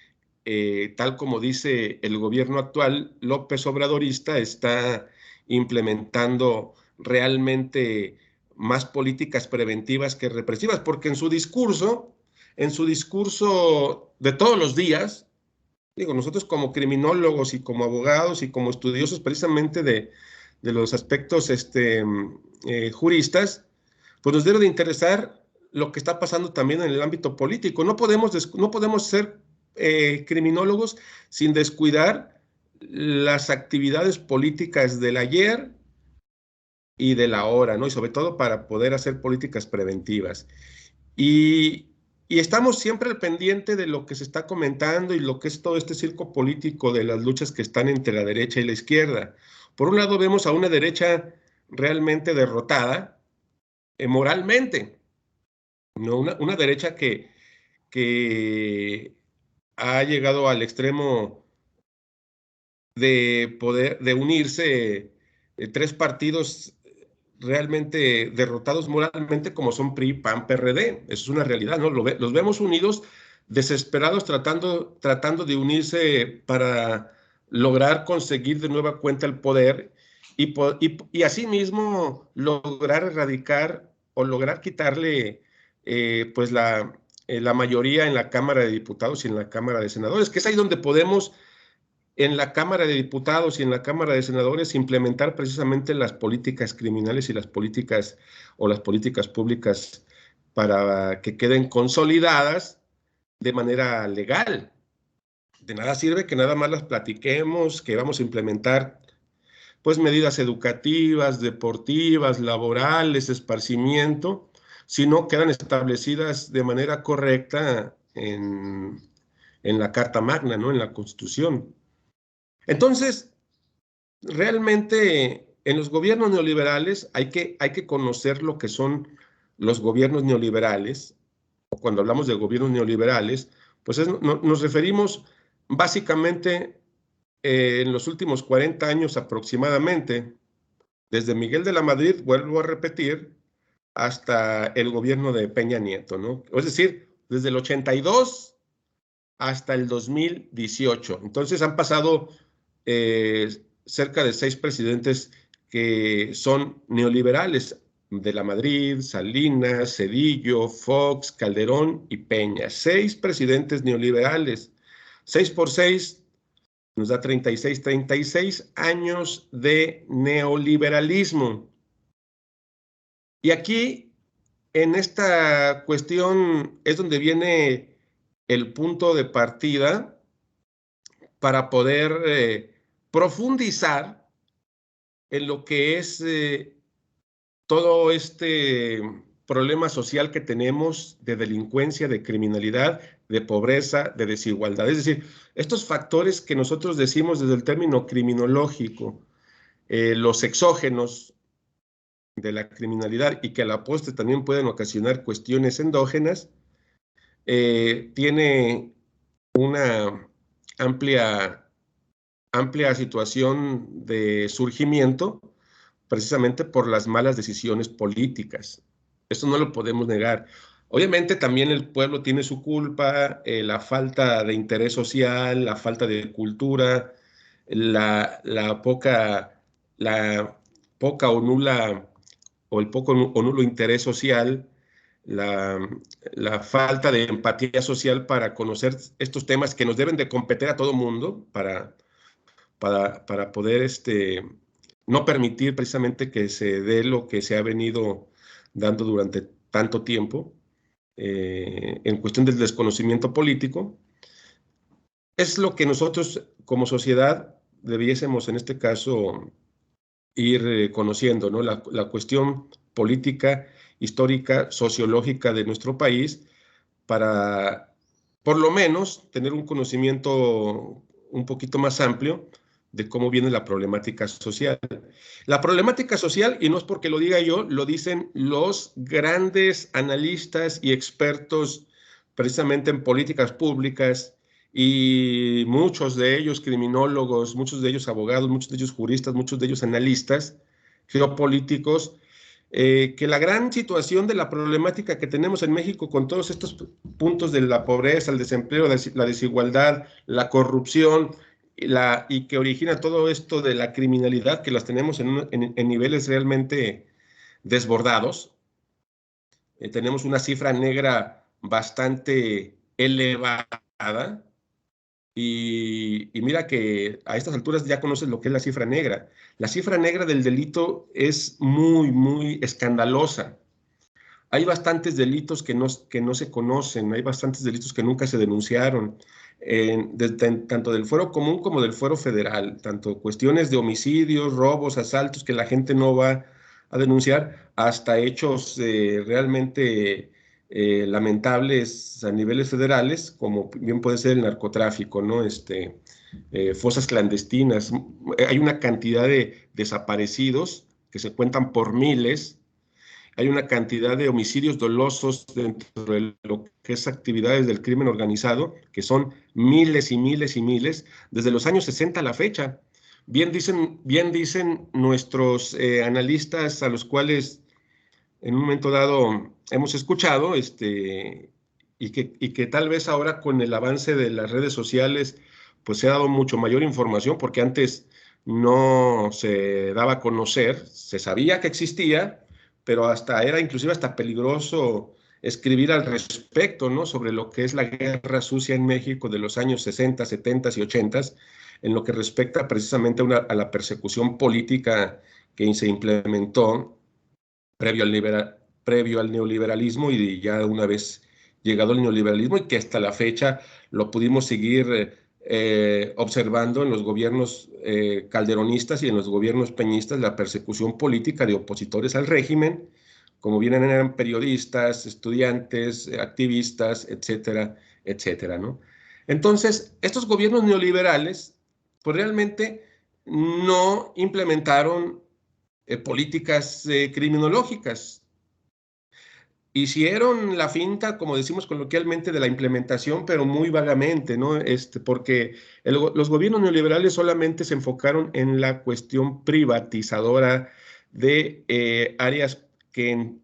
tal como dice el gobierno actual, López Obradorista está implementando realmente más políticas preventivas que represivas, porque en su discurso de todos los días, digo, nosotros como criminólogos y como abogados y como estudiosos precisamente de los aspectos juristas, pues nos debe de interesar lo que está pasando también en el ámbito político. No podemos ser criminólogos sin descuidar las actividades políticas del ayer y del ahora, ¿no? Y sobre todo para poder hacer políticas preventivas. Y estamos siempre al pendiente de lo que se está comentando y lo que es todo este circo político de las luchas que están entre la derecha y la izquierda. Por un lado vemos a una derecha realmente derrotada moralmente, ¿no? Una derecha que ha llegado al extremo de unirse tres partidos realmente derrotados moralmente como son PRI, PAN, PRD. Eso es una realidad, ¿no? Los vemos unidos, desesperados, tratando de unirse para lograr conseguir de nueva cuenta el poder y asimismo lograr erradicar o lograr quitarle pues la mayoría en la Cámara de Diputados y en la Cámara de Senadores, que es ahí donde podemos en la Cámara de Diputados y en la Cámara de Senadores implementar precisamente las políticas criminales y las políticas públicas para que queden consolidadas de manera legal. De nada sirve que nada más las platiquemos, que vamos a implementar pues medidas educativas, deportivas, laborales, esparcimiento, si no quedan establecidas de manera correcta en la Carta Magna, ¿no? En la Constitución. Entonces, realmente en los gobiernos neoliberales hay que conocer lo que son los gobiernos neoliberales. Cuando hablamos de gobiernos neoliberales, pues nos referimos básicamente en los últimos 40 años aproximadamente, desde Miguel de la Madrid, vuelvo a repetir, hasta el gobierno de Peña Nieto, ¿no? Es decir, desde el 82 hasta el 2018. Entonces han pasado cerca de 6 presidentes que son neoliberales, de la Madrid, Salinas, Zedillo, Fox, Calderón y Peña. 6 presidentes neoliberales. 6 por 6 nos da 36 años de neoliberalismo. Y aquí, en esta cuestión, es donde viene el punto de partida para poder profundizar en lo que es todo este problema social que tenemos de delincuencia, de criminalidad, de pobreza, de desigualdad. Es decir, estos factores que nosotros decimos desde el término criminológico, los exógenos de la criminalidad y que a la postre también pueden ocasionar cuestiones endógenas, tiene una amplia situación de surgimiento precisamente por las malas decisiones políticas. Eso no lo podemos negar. Obviamente también el pueblo tiene su culpa, la falta de interés social, la falta de cultura, la poca o nula o el poco o nulo interés social, la falta de empatía social para conocer estos temas que nos deben de competir a todo mundo para poder no permitir precisamente que se dé lo que se ha venido dando durante tanto tiempo en cuestión del desconocimiento político. Es lo que nosotros como sociedad debiésemos en este caso ir conociendo, ¿no? La cuestión política, histórica, sociológica de nuestro país, para, por lo menos, tener un conocimiento un poquito más amplio de cómo viene la problemática social. La problemática social, y no es porque lo diga yo, lo dicen los grandes analistas y expertos precisamente en políticas públicas, y muchos de ellos criminólogos, muchos de ellos abogados, muchos de ellos juristas, muchos de ellos analistas geopolíticos, que la gran situación de la problemática que tenemos en México con todos estos puntos de la pobreza, el desempleo, la desigualdad, la corrupción, y que origina todo esto de la criminalidad, que las tenemos en niveles realmente desbordados. Tenemos una cifra negra bastante elevada, y mira que a estas alturas ya conoces lo que es la cifra negra. La cifra negra del delito es muy, muy escandalosa. Hay bastantes delitos que no se conocen, hay bastantes delitos que nunca se denunciaron, tanto del fuero común como del fuero federal, tanto cuestiones de homicidios, robos, asaltos que la gente no va a denunciar, hasta hechos realmente lamentables a niveles federales, como bien puede ser el narcotráfico, ¿no? Fosas clandestinas. Hay una cantidad de desaparecidos que se cuentan por miles. Hay una cantidad de homicidios dolosos dentro de lo que es actividades del crimen organizado, que son miles y miles y miles, desde los años 60 a la fecha. Bien dicen nuestros analistas, a los cuales en un momento dado hemos escuchado, y que tal vez ahora con el avance de las redes sociales, pues se ha dado mucho mayor información, porque antes no se daba a conocer, se sabía que existía, pero era inclusive hasta peligroso escribir al respecto, ¿no? Sobre lo que es la guerra sucia en México de los años 60, 70 y 80, en lo que respecta precisamente a la persecución política que se implementó previo al neoliberalismo, y ya una vez llegado el neoliberalismo, y que hasta la fecha lo pudimos seguir observando en los gobiernos calderonistas y en los gobiernos peñistas, la persecución política de opositores al régimen, como bien eran periodistas, estudiantes, activistas, etcétera, etcétera, ¿no? Entonces, estos gobiernos neoliberales, pues realmente no implementaron políticas criminológicas. Hicieron la finta, como decimos coloquialmente, de la implementación, pero muy vagamente, ¿no? Porque los gobiernos neoliberales solamente se enfocaron en la cuestión privatizadora de áreas que en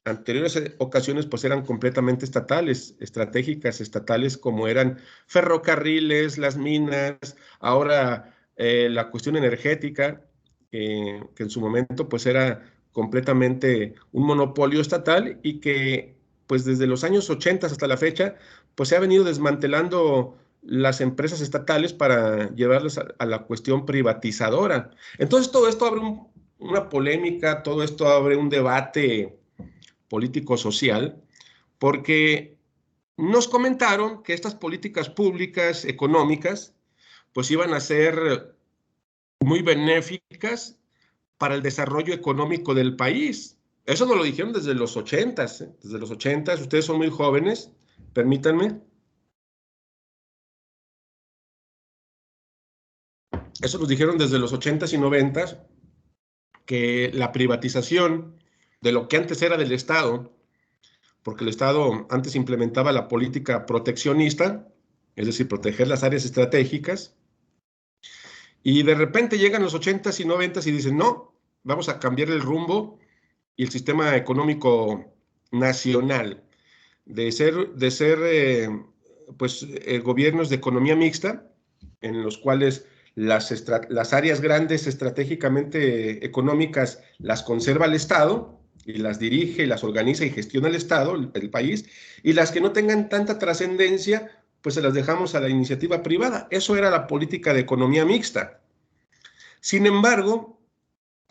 anteriores ocasiones pues eran completamente estatales, estratégicas estatales, como eran ferrocarriles, las minas, ahora la cuestión energética, que en su momento pues era completamente un monopolio estatal, y que pues desde los años 80 hasta la fecha pues se ha venido desmantelando las empresas estatales para llevarlas a la cuestión privatizadora. Entonces todo esto abre una polémica, todo esto abre un debate político-social, porque nos comentaron que estas políticas públicas económicas pues iban a ser muy benéficas para el desarrollo económico del país. Eso nos lo dijeron desde los 80s, ¿eh? Desde los 80s, ustedes son muy jóvenes, permítanme. Eso nos dijeron desde los 80s y 90s, que la privatización de lo que antes era del Estado, porque el Estado antes implementaba la política proteccionista, es decir, proteger las áreas estratégicas, y de repente llegan los 80s y 90s y dicen, no, vamos a cambiar el rumbo y el sistema económico nacional, de ser gobiernos de economía mixta, en los cuales las áreas grandes estratégicamente económicas las conserva el Estado, y las dirige, las organiza y gestiona el Estado, el país, y las que no tengan tanta trascendencia, pues se las dejamos a la iniciativa privada. Eso era la política de economía mixta. Sin embargo,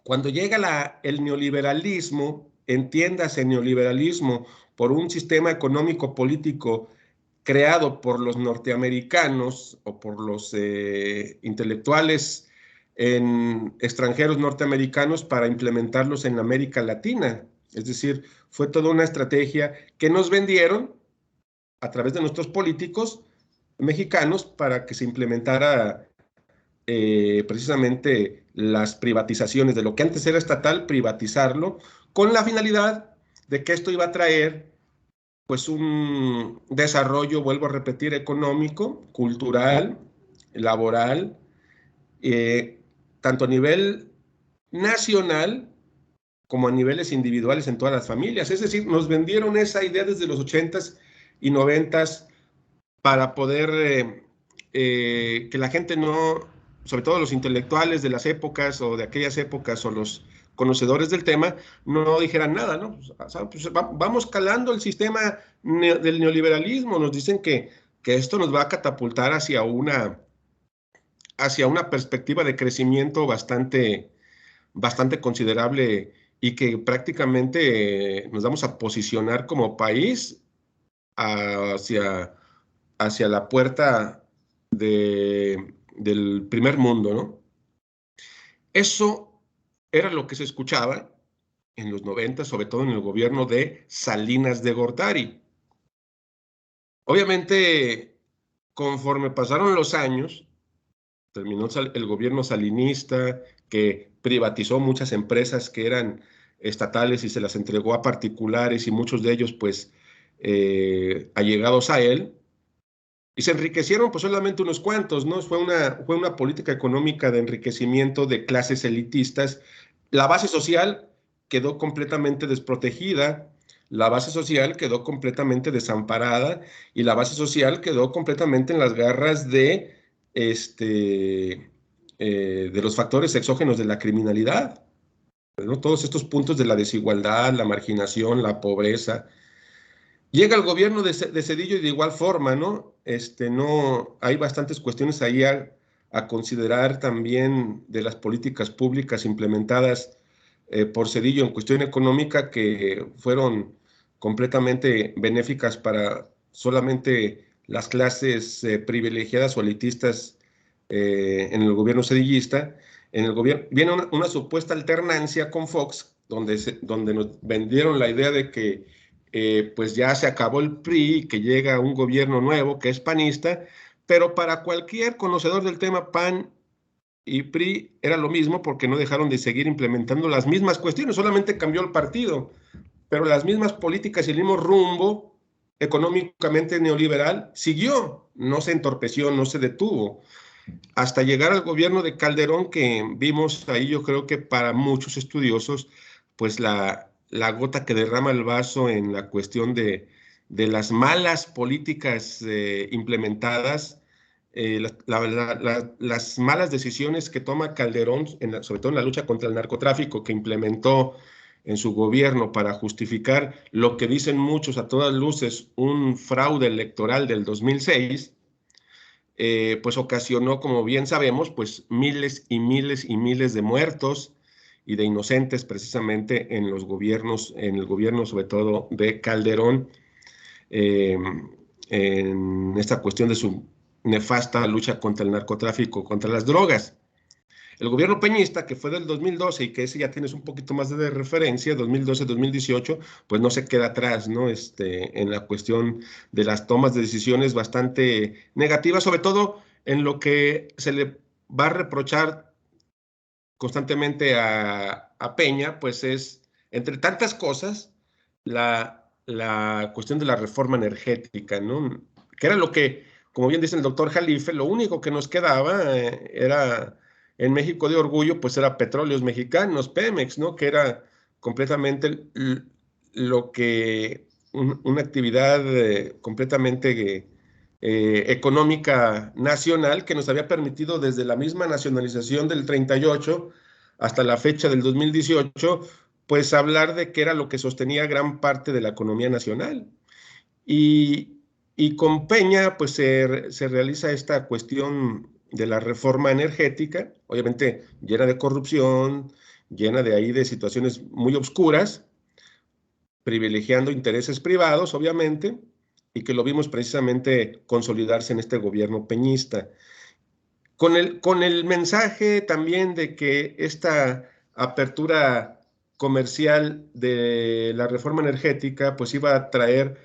cuando llega el neoliberalismo, entiéndase neoliberalismo por un sistema económico político creado por los norteamericanos o por los intelectuales extranjeros norteamericanos para implementarlos en América Latina. Es decir, fue toda una estrategia que nos vendieron a través de nuestros políticos mexicanos para que se implementara precisamente las privatizaciones de lo que antes era estatal, privatizarlo, con la finalidad de que esto iba a traer pues un desarrollo, vuelvo a repetir, económico, cultural, laboral, tanto a nivel nacional como a niveles individuales en todas las familias. Es decir, nos vendieron esa idea desde los 80s y 90s para poder que la gente no, sobre todo los intelectuales de las épocas o de aquellas épocas o los conocedores del tema, no dijeran nada, ¿no? Pues vamos calando el sistema del neoliberalismo, nos dicen que esto nos va a catapultar hacia una perspectiva de crecimiento bastante considerable y que prácticamente nos vamos a posicionar como país hacia la puerta del primer mundo, ¿no? Eso era lo que se escuchaba en los 90, sobre todo en el gobierno de Salinas de Gortari. Obviamente, conforme pasaron los años, terminó el gobierno salinista, que privatizó muchas empresas que eran estatales y se las entregó a particulares y muchos de ellos, pues, allegados a él, y se enriquecieron pues solamente unos cuantos, ¿no? Fue una política económica de enriquecimiento de clases elitistas. La base social quedó completamente desprotegida, la base social quedó completamente desamparada y la base social quedó completamente en las garras de los factores exógenos de la criminalidad, ¿no? Todos estos puntos de la desigualdad, la marginación, la pobreza. Llega el gobierno de Zedillo y de igual forma, ¿no? No, hay bastantes cuestiones ahí a considerar también de las políticas públicas implementadas por Zedillo en cuestión económica que fueron completamente benéficas para solamente las clases privilegiadas o elitistas en el gobierno zedillista. En el gobierno viene una supuesta alternancia con Fox, donde nos vendieron la idea de que pues ya se acabó el PRI, que llega un gobierno nuevo que es panista, pero para cualquier conocedor del tema, PAN y PRI era lo mismo porque no dejaron de seguir implementando las mismas cuestiones, solamente cambió el partido, pero las mismas políticas y el mismo rumbo económicamente neoliberal siguió, no se entorpeció, no se detuvo, hasta llegar al gobierno de Calderón, que vimos ahí, yo creo que para muchos estudiosos, pues la gota que derrama el vaso en la cuestión de las malas políticas implementadas, las malas decisiones que toma Calderón, sobre todo en la lucha contra el narcotráfico, que implementó en su gobierno para justificar lo que dicen muchos a todas luces, un fraude electoral del 2006, pues ocasionó, como bien sabemos, pues miles y miles y miles de muertos y de inocentes precisamente en los gobiernos, en el gobierno sobre todo de Calderón, en esta cuestión de su nefasta lucha contra el narcotráfico, contra las drogas. El gobierno peñista, que fue del 2012 y que ese ya tienes un poquito más de referencia, 2012-2018, pues no se queda atrás, ¿no? En la cuestión de las tomas de decisiones bastante negativas, sobre todo en lo que se le va a reprochar constantemente a Peña, pues es, entre tantas cosas, la cuestión de la reforma energética, ¿no? Que era lo que, como bien dice el doctor Jalife, lo único que nos quedaba era en México de orgullo, pues era Petróleos Mexicanos, Pemex, ¿no? Que era completamente lo que una actividad completamente económica nacional que nos había permitido desde la misma nacionalización del 38 hasta la fecha del 2018, pues hablar de que era lo que sostenía gran parte de la economía nacional. Y con Peña, pues se realiza esta cuestión de la reforma energética, obviamente llena de corrupción, llena de ahí de situaciones muy oscuras, privilegiando intereses privados, obviamente, y que lo vimos precisamente consolidarse en este gobierno peñista. Con el mensaje también de que esta apertura comercial de la reforma energética pues iba a traer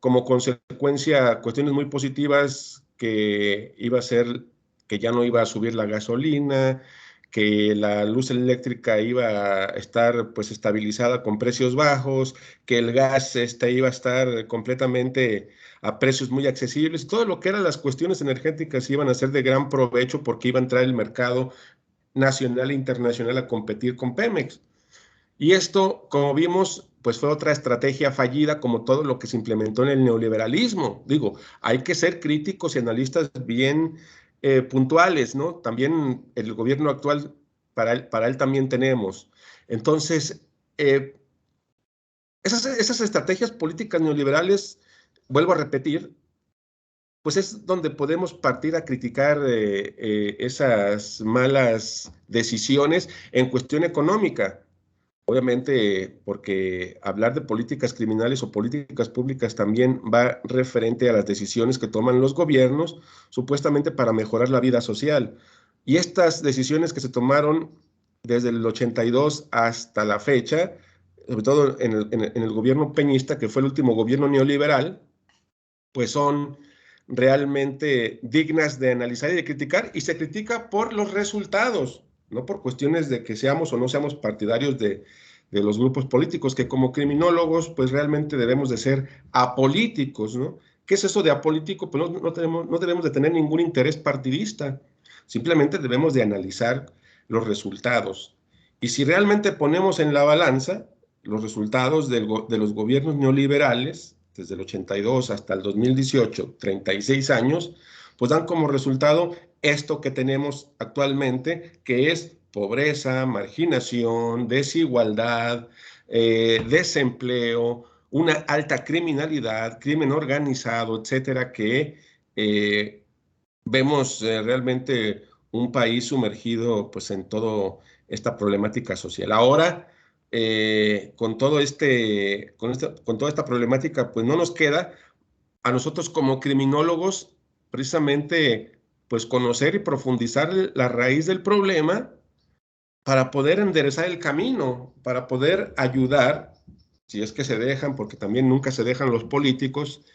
como consecuencia cuestiones muy positivas, que iba a ser que ya no iba a subir la gasolina, que la luz eléctrica iba a estar pues estabilizada con precios bajos, que el gas iba a estar completamente a precios muy accesibles, todo lo que eran las cuestiones energéticas iban a ser de gran provecho porque iba a entrar el mercado nacional e internacional a competir con Pemex. Y esto, como vimos, pues fue otra estrategia fallida, como todo lo que se implementó en el neoliberalismo. Digo, hay que ser críticos y analistas bien puntuales, ¿no? También el gobierno actual, para él también tenemos. Entonces, esas estrategias políticas neoliberales, vuelvo a repetir, pues es donde podemos partir a criticar esas malas decisiones en cuestión económica. Obviamente, porque hablar de políticas criminales o políticas públicas también va referente a las decisiones que toman los gobiernos, supuestamente para mejorar la vida social. Y estas decisiones que se tomaron desde el 82 hasta la fecha, sobre todo en el gobierno peñista, que fue el último gobierno neoliberal, pues son realmente dignas de analizar y de criticar, y se critica por los resultados, no por cuestiones de que seamos o no seamos partidarios de los grupos políticos, que como criminólogos, pues realmente debemos de ser apolíticos, ¿no? ¿Qué es eso de apolítico? Pues no debemos de tener ningún interés partidista, simplemente debemos de analizar los resultados. Y si realmente ponemos en la balanza los resultados de los gobiernos neoliberales, desde el 82 hasta el 2018, 36 años, pues dan como resultado esto que tenemos actualmente, que es pobreza, marginación, desigualdad, desempleo, una alta criminalidad, crimen organizado, etcétera, que vemos realmente un país sumergido pues en toda esta problemática social. Ahora, con toda esta problemática, pues no nos queda a nosotros como criminólogos precisamente pues conocer y profundizar la raíz del problema para poder enderezar el camino, para poder ayudar, si es que se dejan, porque también nunca se dejan los políticos,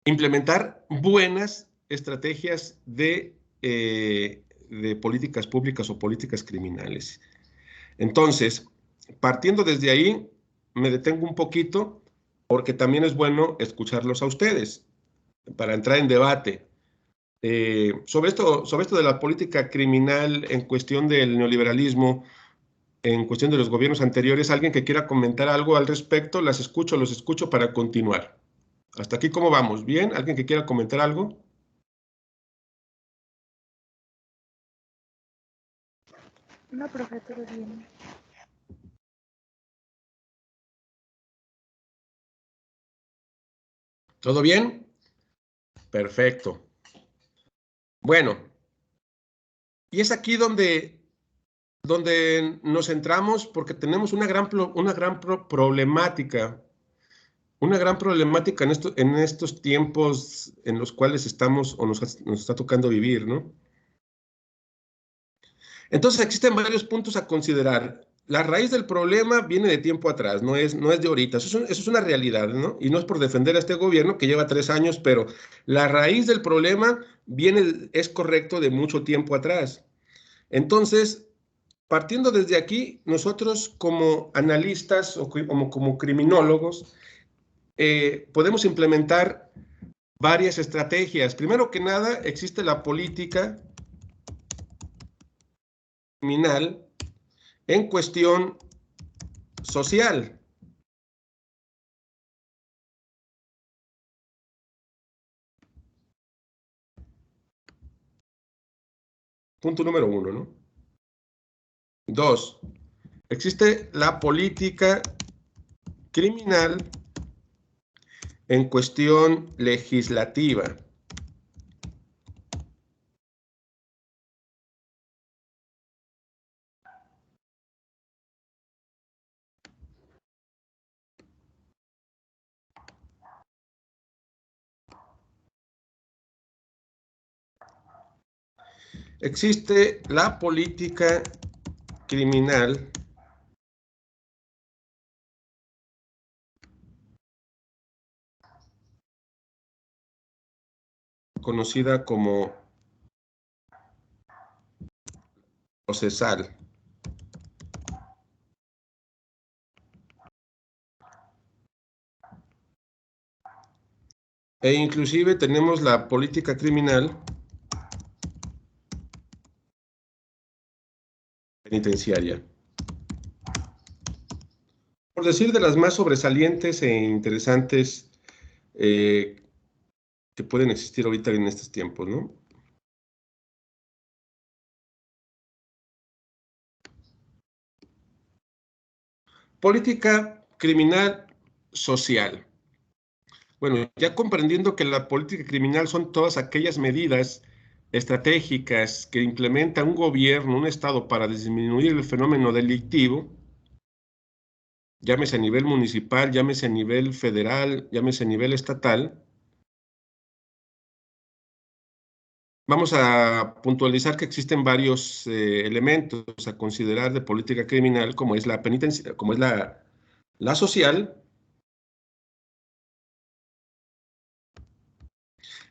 implementar buenas estrategias de políticas públicas o políticas criminales. Entonces, partiendo desde ahí, me detengo un poquito porque también es bueno escucharlos a ustedes para entrar en debate. Sobre esto de la política criminal en cuestión del neoliberalismo, en cuestión de los gobiernos anteriores, alguien que quiera comentar algo al respecto, los escucho para continuar. Hasta aquí, ¿cómo vamos? ¿Bien? ¿Alguien que quiera comentar algo? No, profe, todo bien. ¿Todo bien? Perfecto. Bueno, y es aquí donde nos centramos porque tenemos una gran problemática en estos tiempos en los cuales estamos o nos está tocando vivir, ¿no? Entonces existen varios puntos a considerar. La raíz del problema viene de tiempo atrás, no es de ahorita. Eso es una realidad, ¿no? Y no es por defender a este gobierno que lleva 3 años, pero la raíz del problema es correcto, de mucho tiempo atrás. Entonces, partiendo desde aquí, nosotros como analistas o como criminólogos, podemos implementar varias estrategias. Primero que nada, existe la política criminal en cuestión social. Punto número 1, ¿no? 2, existe la política criminal en cuestión legislativa. Existe la política criminal conocida como procesal. E inclusive tenemos la política criminal penitenciaria. Por decir de las más sobresalientes e interesantes que pueden existir ahorita en estos tiempos, ¿no? Política criminal social. Bueno, ya comprendiendo que la política criminal son todas aquellas medidas estratégicas que implementa un gobierno, un Estado para disminuir el fenómeno delictivo, llámese a nivel municipal, llámese a nivel federal, llámese a nivel estatal. Vamos a puntualizar que existen varios elementos a considerar de política criminal, como es la penitencia, como es la social.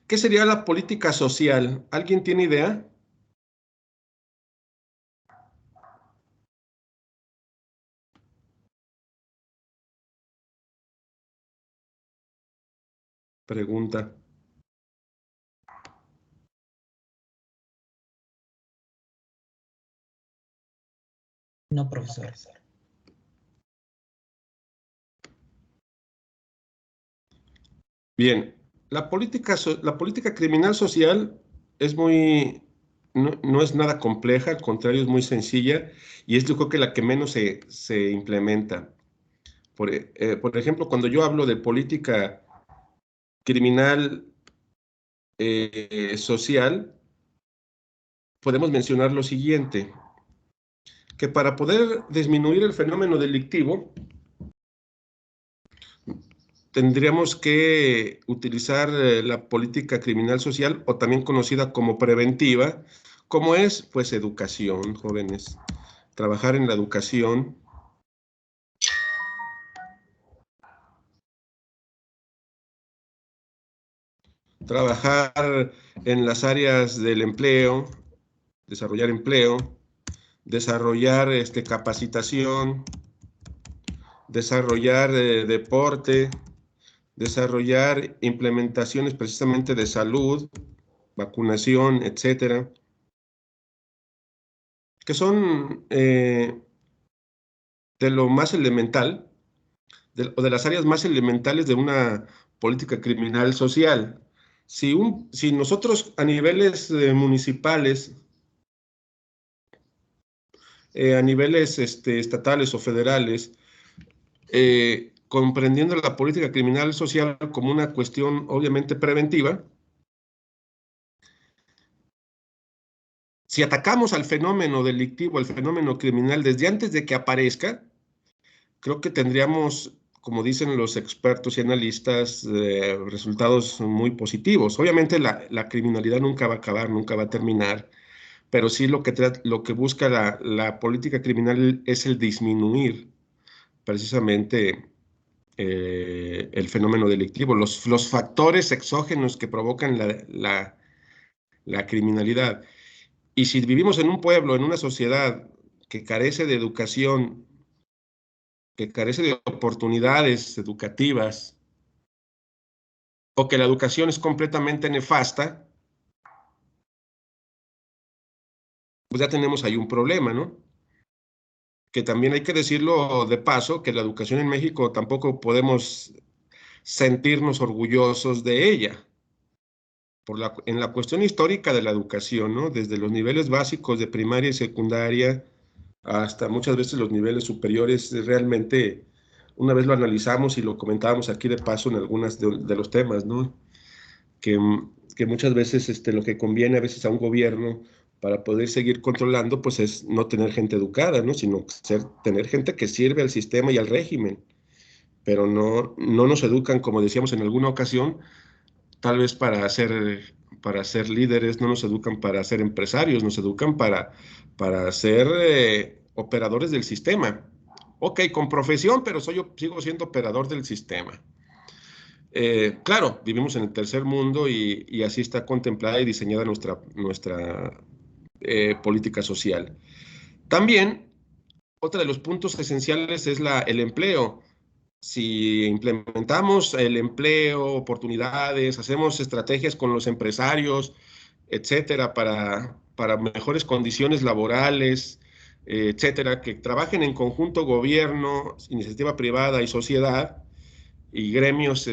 ¿Qué sería la política social? ¿Alguien tiene idea? Pregunta. No, profesor. Bien, la política criminal social es no es nada compleja, al contrario, es muy sencilla y es yo creo que la que menos se implementa. Por ejemplo, cuando yo hablo de política criminal social, podemos mencionar lo siguiente, que para poder disminuir el fenómeno delictivo, tendríamos que utilizar la política criminal social, o también conocida como preventiva, como es, pues, educación, jóvenes. Trabajar en la educación. Trabajar en las áreas del empleo, desarrollar empleo, desarrollar capacitación, desarrollar deporte, desarrollar implementaciones precisamente de salud, vacunación, etcétera, que son de lo más elemental, o de las áreas más elementales de una política criminal social. Si nosotros a niveles municipales, a niveles estatales o federales, comprendiendo la política criminal social como una cuestión obviamente preventiva, si atacamos al fenómeno delictivo, al fenómeno criminal desde antes de que aparezca, creo que tendríamos, como dicen los expertos y analistas, resultados muy positivos. Obviamente la criminalidad nunca va a acabar, nunca va a terminar, pero sí lo que busca la política criminal es el disminuir precisamente el fenómeno delictivo, los factores exógenos que provocan la criminalidad. Y si vivimos en un pueblo, en una sociedad que carece de educación, que carece de oportunidades educativas, o que la educación es completamente nefasta, pues ya tenemos ahí un problema, ¿no? Que también hay que decirlo de paso, que la educación en México tampoco podemos sentirnos orgullosos de ella. En la cuestión histórica de la educación, ¿no? Desde los niveles básicos de primaria y secundaria hasta muchas veces los niveles superiores, realmente una vez lo analizamos y lo comentábamos aquí de paso en algunos de los temas, ¿no? Que muchas veces lo que conviene a veces a un gobierno para poder seguir controlando, pues es no tener gente educada, ¿no? Sino tener gente que sirve al sistema y al régimen, pero no nos educan, como decíamos en alguna ocasión, tal vez para ser líderes, no nos educan para ser empresarios, nos educan para ser operadores del sistema. Ok, con profesión, pero yo sigo siendo operador del sistema. Claro, vivimos en el tercer mundo y así está contemplada y diseñada nuestra política social. También, otro de los puntos esenciales es el empleo. Si implementamos el empleo, oportunidades, hacemos estrategias con los empresarios, etcétera, para mejores condiciones laborales, etcétera, que trabajen en conjunto gobierno, iniciativa privada y sociedad, y gremios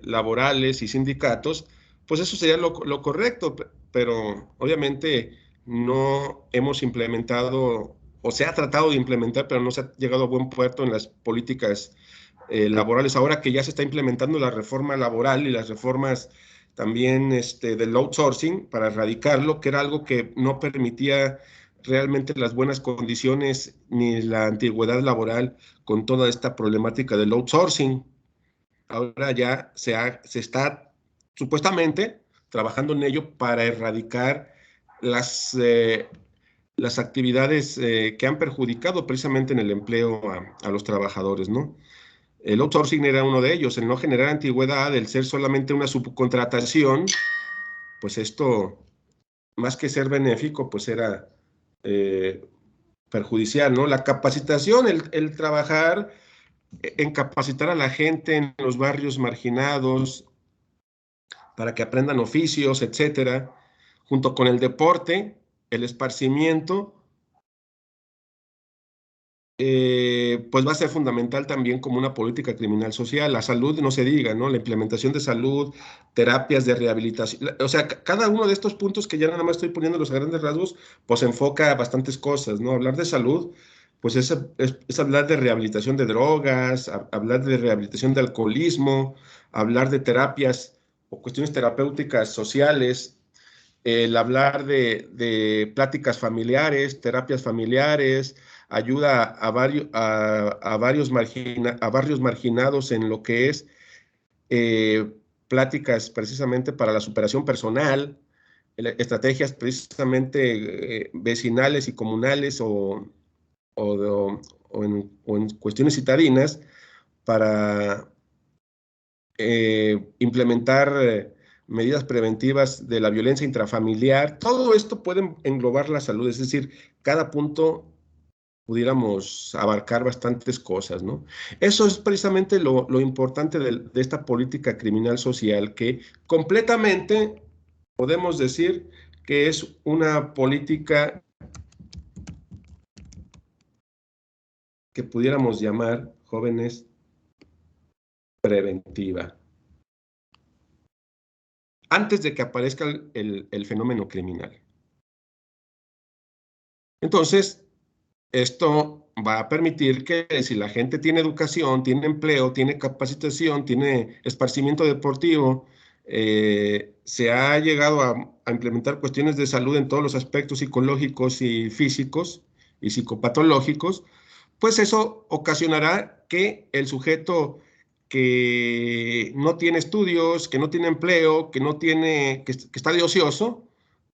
laborales y sindicatos, pues eso sería lo correcto, pero obviamente no hemos implementado, o se ha tratado de implementar, pero no se ha llegado a buen puerto en las políticas laborales. Ahora que ya se está implementando la reforma laboral y las reformas también del outsourcing para erradicarlo, que era algo que no permitía realmente las buenas condiciones ni la antigüedad laboral con toda esta problemática del outsourcing. Ahora ya se está supuestamente trabajando en ello para erradicar las actividades que han perjudicado precisamente en el empleo a los trabajadores, ¿no? El outsourcing era uno de ellos, el no generar antigüedad, el ser solamente una subcontratación, pues esto, más que ser benéfico, pues era eh, perjudicial, ¿no? La capacitación, el trabajar en capacitar a la gente en los barrios marginados para que aprendan oficios, etcétera, junto con el deporte, el esparcimiento, pues va a ser fundamental también como una política criminal social. La salud, no se diga, ¿no? La implementación de salud, terapias de rehabilitación. O sea, cada uno de estos puntos que ya nada más estoy poniendo los grandes rasgos, pues enfoca a bastantes cosas, ¿no? Hablar de salud, pues es hablar de rehabilitación de drogas, hablar de rehabilitación de alcoholismo, hablar de terapias o cuestiones terapéuticas sociales, el hablar de pláticas familiares, terapias familiares, ayuda a barrios marginados en lo que es eh, pláticas precisamente para la superación personal, estrategias precisamente vecinales y comunales o en cuestiones citadinas para implementar medidas preventivas de la violencia intrafamiliar. Todo esto puede englobar la salud, es decir, cada punto pudiéramos abarcar bastantes cosas, ¿no? Eso es precisamente lo importante de esta política criminal social, que completamente podemos decir que es una política que pudiéramos llamar, jóvenes, preventiva, antes de que aparezca el fenómeno criminal. Entonces, esto va a permitir que si la gente tiene educación, tiene empleo, tiene capacitación, tiene esparcimiento deportivo, se ha llegado a implementar cuestiones de salud en todos los aspectos psicológicos y físicos y psicopatológicos, pues eso ocasionará que el sujeto que no tiene estudios, que no tiene empleo, que está de ocioso,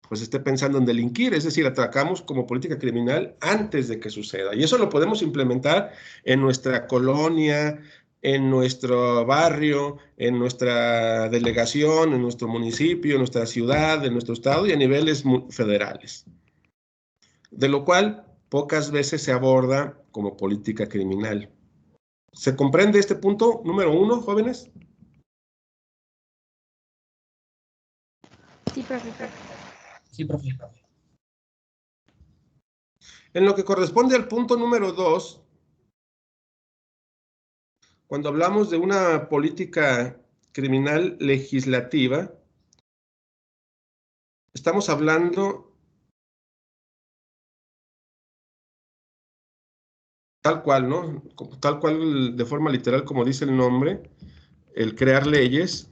pues esté pensando en delinquir, es decir, atracamos como política criminal antes de que suceda. Y eso lo podemos implementar en nuestra colonia, en nuestro barrio, en nuestra delegación, en nuestro municipio, en nuestra ciudad, en nuestro estado y a niveles federales. De lo cual pocas veces se aborda como política criminal. ¿Se comprende este punto número 1, jóvenes? Sí, profesor. Sí, profe. En lo que corresponde al punto número 2, cuando hablamos de una política criminal legislativa, estamos hablando tal cual, ¿no? Tal cual, de forma literal, como dice el nombre, el crear leyes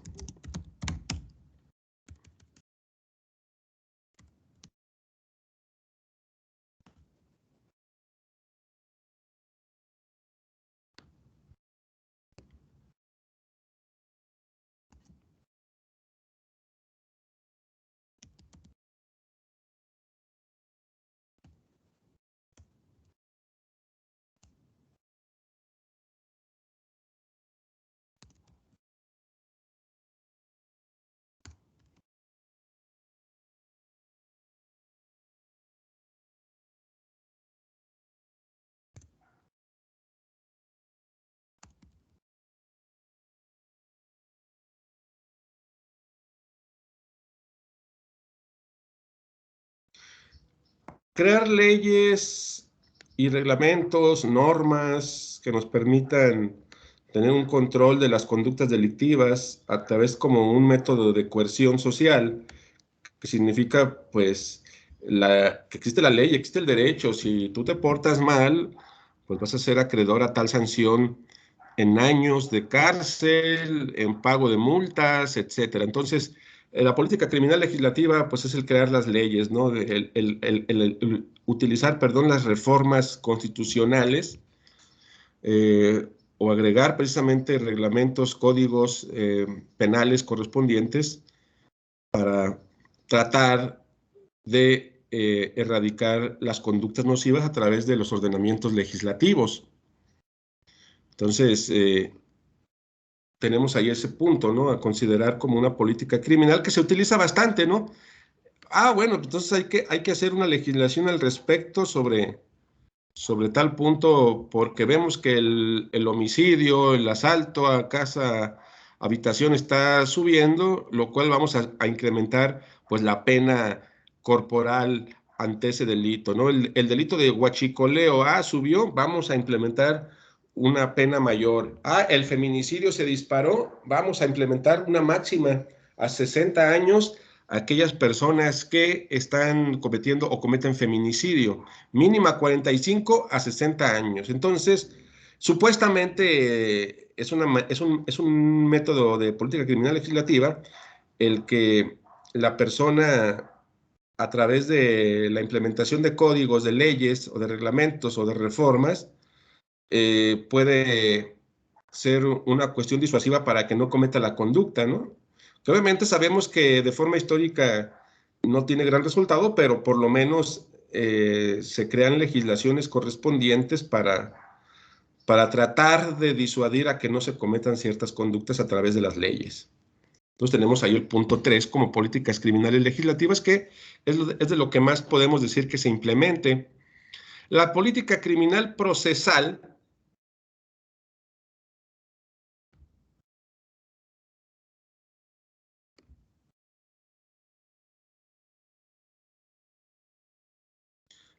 crear leyes y reglamentos, normas que nos permitan tener un control de las conductas delictivas a través como un método de coerción social, que significa pues que existe la ley, existe el derecho. Si tú te portas mal, pues vas a ser acreedor a tal sanción en años de cárcel, en pago de multas, etcétera. Entonces, la política criminal legislativa, pues es el crear las leyes, ¿no? El utilizar, perdón, las reformas constitucionales o agregar precisamente reglamentos, códigos penales correspondientes para tratar de erradicar las conductas nocivas a través de los ordenamientos legislativos. Entonces, tenemos ahí ese punto, ¿no? A considerar como una política criminal que se utiliza bastante, ¿no? Bueno, entonces hay que hacer una legislación al respecto sobre tal punto, porque vemos que el homicidio, el asalto a casa, habitación está subiendo, lo cual vamos a incrementar pues la pena corporal ante ese delito, ¿no? El delito de huachicoleo, subió, vamos a implementar una pena mayor. El feminicidio se disparó, vamos a implementar una máxima a 60 años a aquellas personas que están cometiendo o cometen feminicidio, mínima 45 a 60 años. Entonces, supuestamente es un método de política criminal legislativa el que la persona, a través de la implementación de códigos, de leyes o de reglamentos o de reformas, puede ser una cuestión disuasiva para que no cometa la conducta, ¿no? Que obviamente sabemos que de forma histórica no tiene gran resultado, pero por lo menos se crean legislaciones correspondientes para tratar de disuadir a que no se cometan ciertas conductas a través de las leyes. Entonces tenemos ahí el punto 3 como políticas criminales legislativas, que es de lo que más podemos decir que se implemente. La política criminal procesal.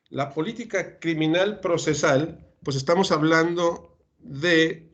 La política criminal procesal, pues estamos hablando de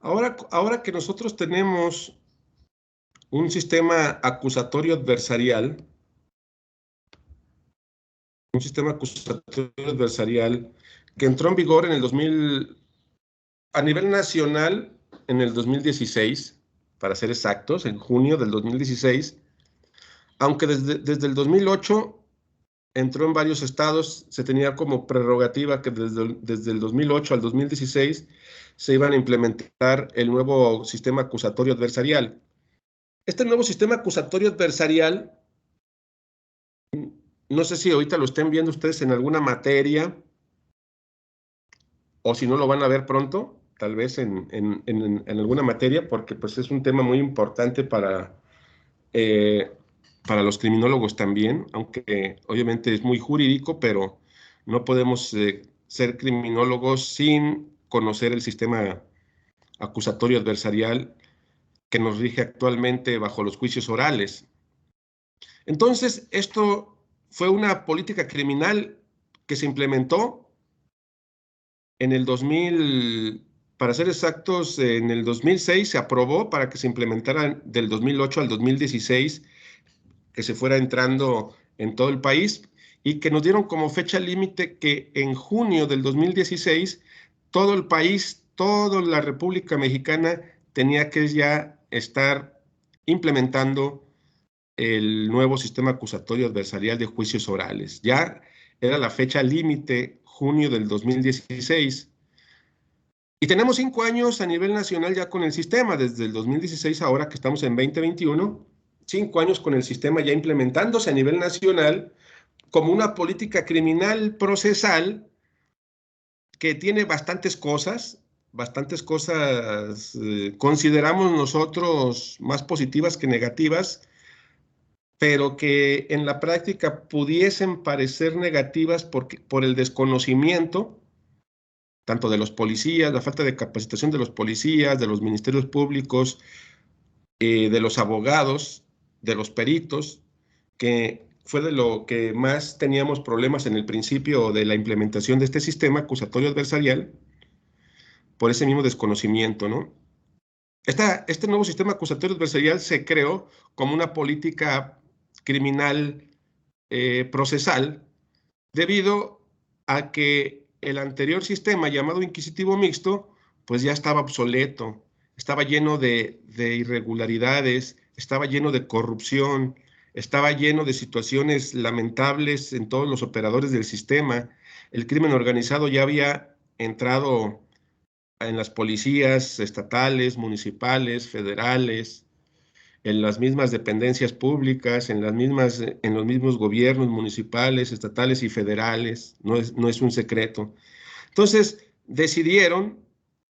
ahora que nosotros tenemos un sistema acusatorio adversarial, que entró en vigor en el 2000, a nivel nacional, en el 2016, para ser exactos, en junio del 2016, aunque desde el 2008 entró en varios estados, se tenía como prerrogativa que desde el 2008 al 2016 se iban a implementar el nuevo sistema acusatorio adversarial. Este nuevo sistema acusatorio adversarial, no sé si ahorita lo estén viendo ustedes en alguna materia, o si no lo van a ver pronto, tal vez en alguna materia, porque pues es un tema muy importante para los criminólogos también, aunque obviamente es muy jurídico, pero no podemos ser criminólogos sin conocer el sistema acusatorio adversarial que nos rige actualmente bajo los juicios orales. Entonces, esto fue una política criminal que se implementó en el 2000, para ser exactos, en el 2006 se aprobó para que se implementara del 2008 al 2016, que se fuera entrando en todo el país, y que nos dieron como fecha límite que en junio del 2016 todo el país, toda la República Mexicana tenía que ya estar implementando el nuevo sistema acusatorio adversarial de juicios orales. Ya era la fecha límite, junio del 2016. Y tenemos 5 años a nivel nacional ya con el sistema, desde el 2016 ahora que estamos en 2021, 5 años con el sistema ya implementándose a nivel nacional como una política criminal procesal que tiene bastantes cosas, consideramos nosotros más positivas que negativas, pero que en la práctica pudiesen parecer negativas por el desconocimiento, tanto de los policías, la falta de capacitación de los policías, de los ministerios públicos, de los abogados, de los peritos, que fue de lo que más teníamos problemas en el principio de la implementación de este sistema acusatorio adversarial, por ese mismo desconocimiento, ¿no? Este nuevo sistema acusatorio adversarial se creó como una política criminal procesal debido a que el anterior sistema llamado inquisitivo mixto pues ya estaba obsoleto, estaba lleno de irregularidades, estaba lleno de corrupción, estaba lleno de situaciones lamentables en todos los operadores del sistema. El crimen organizado ya había entrado en las policías estatales, municipales, federales, en las mismas dependencias públicas, en los mismos gobiernos municipales, estatales y federales, no es un secreto. Entonces, decidieron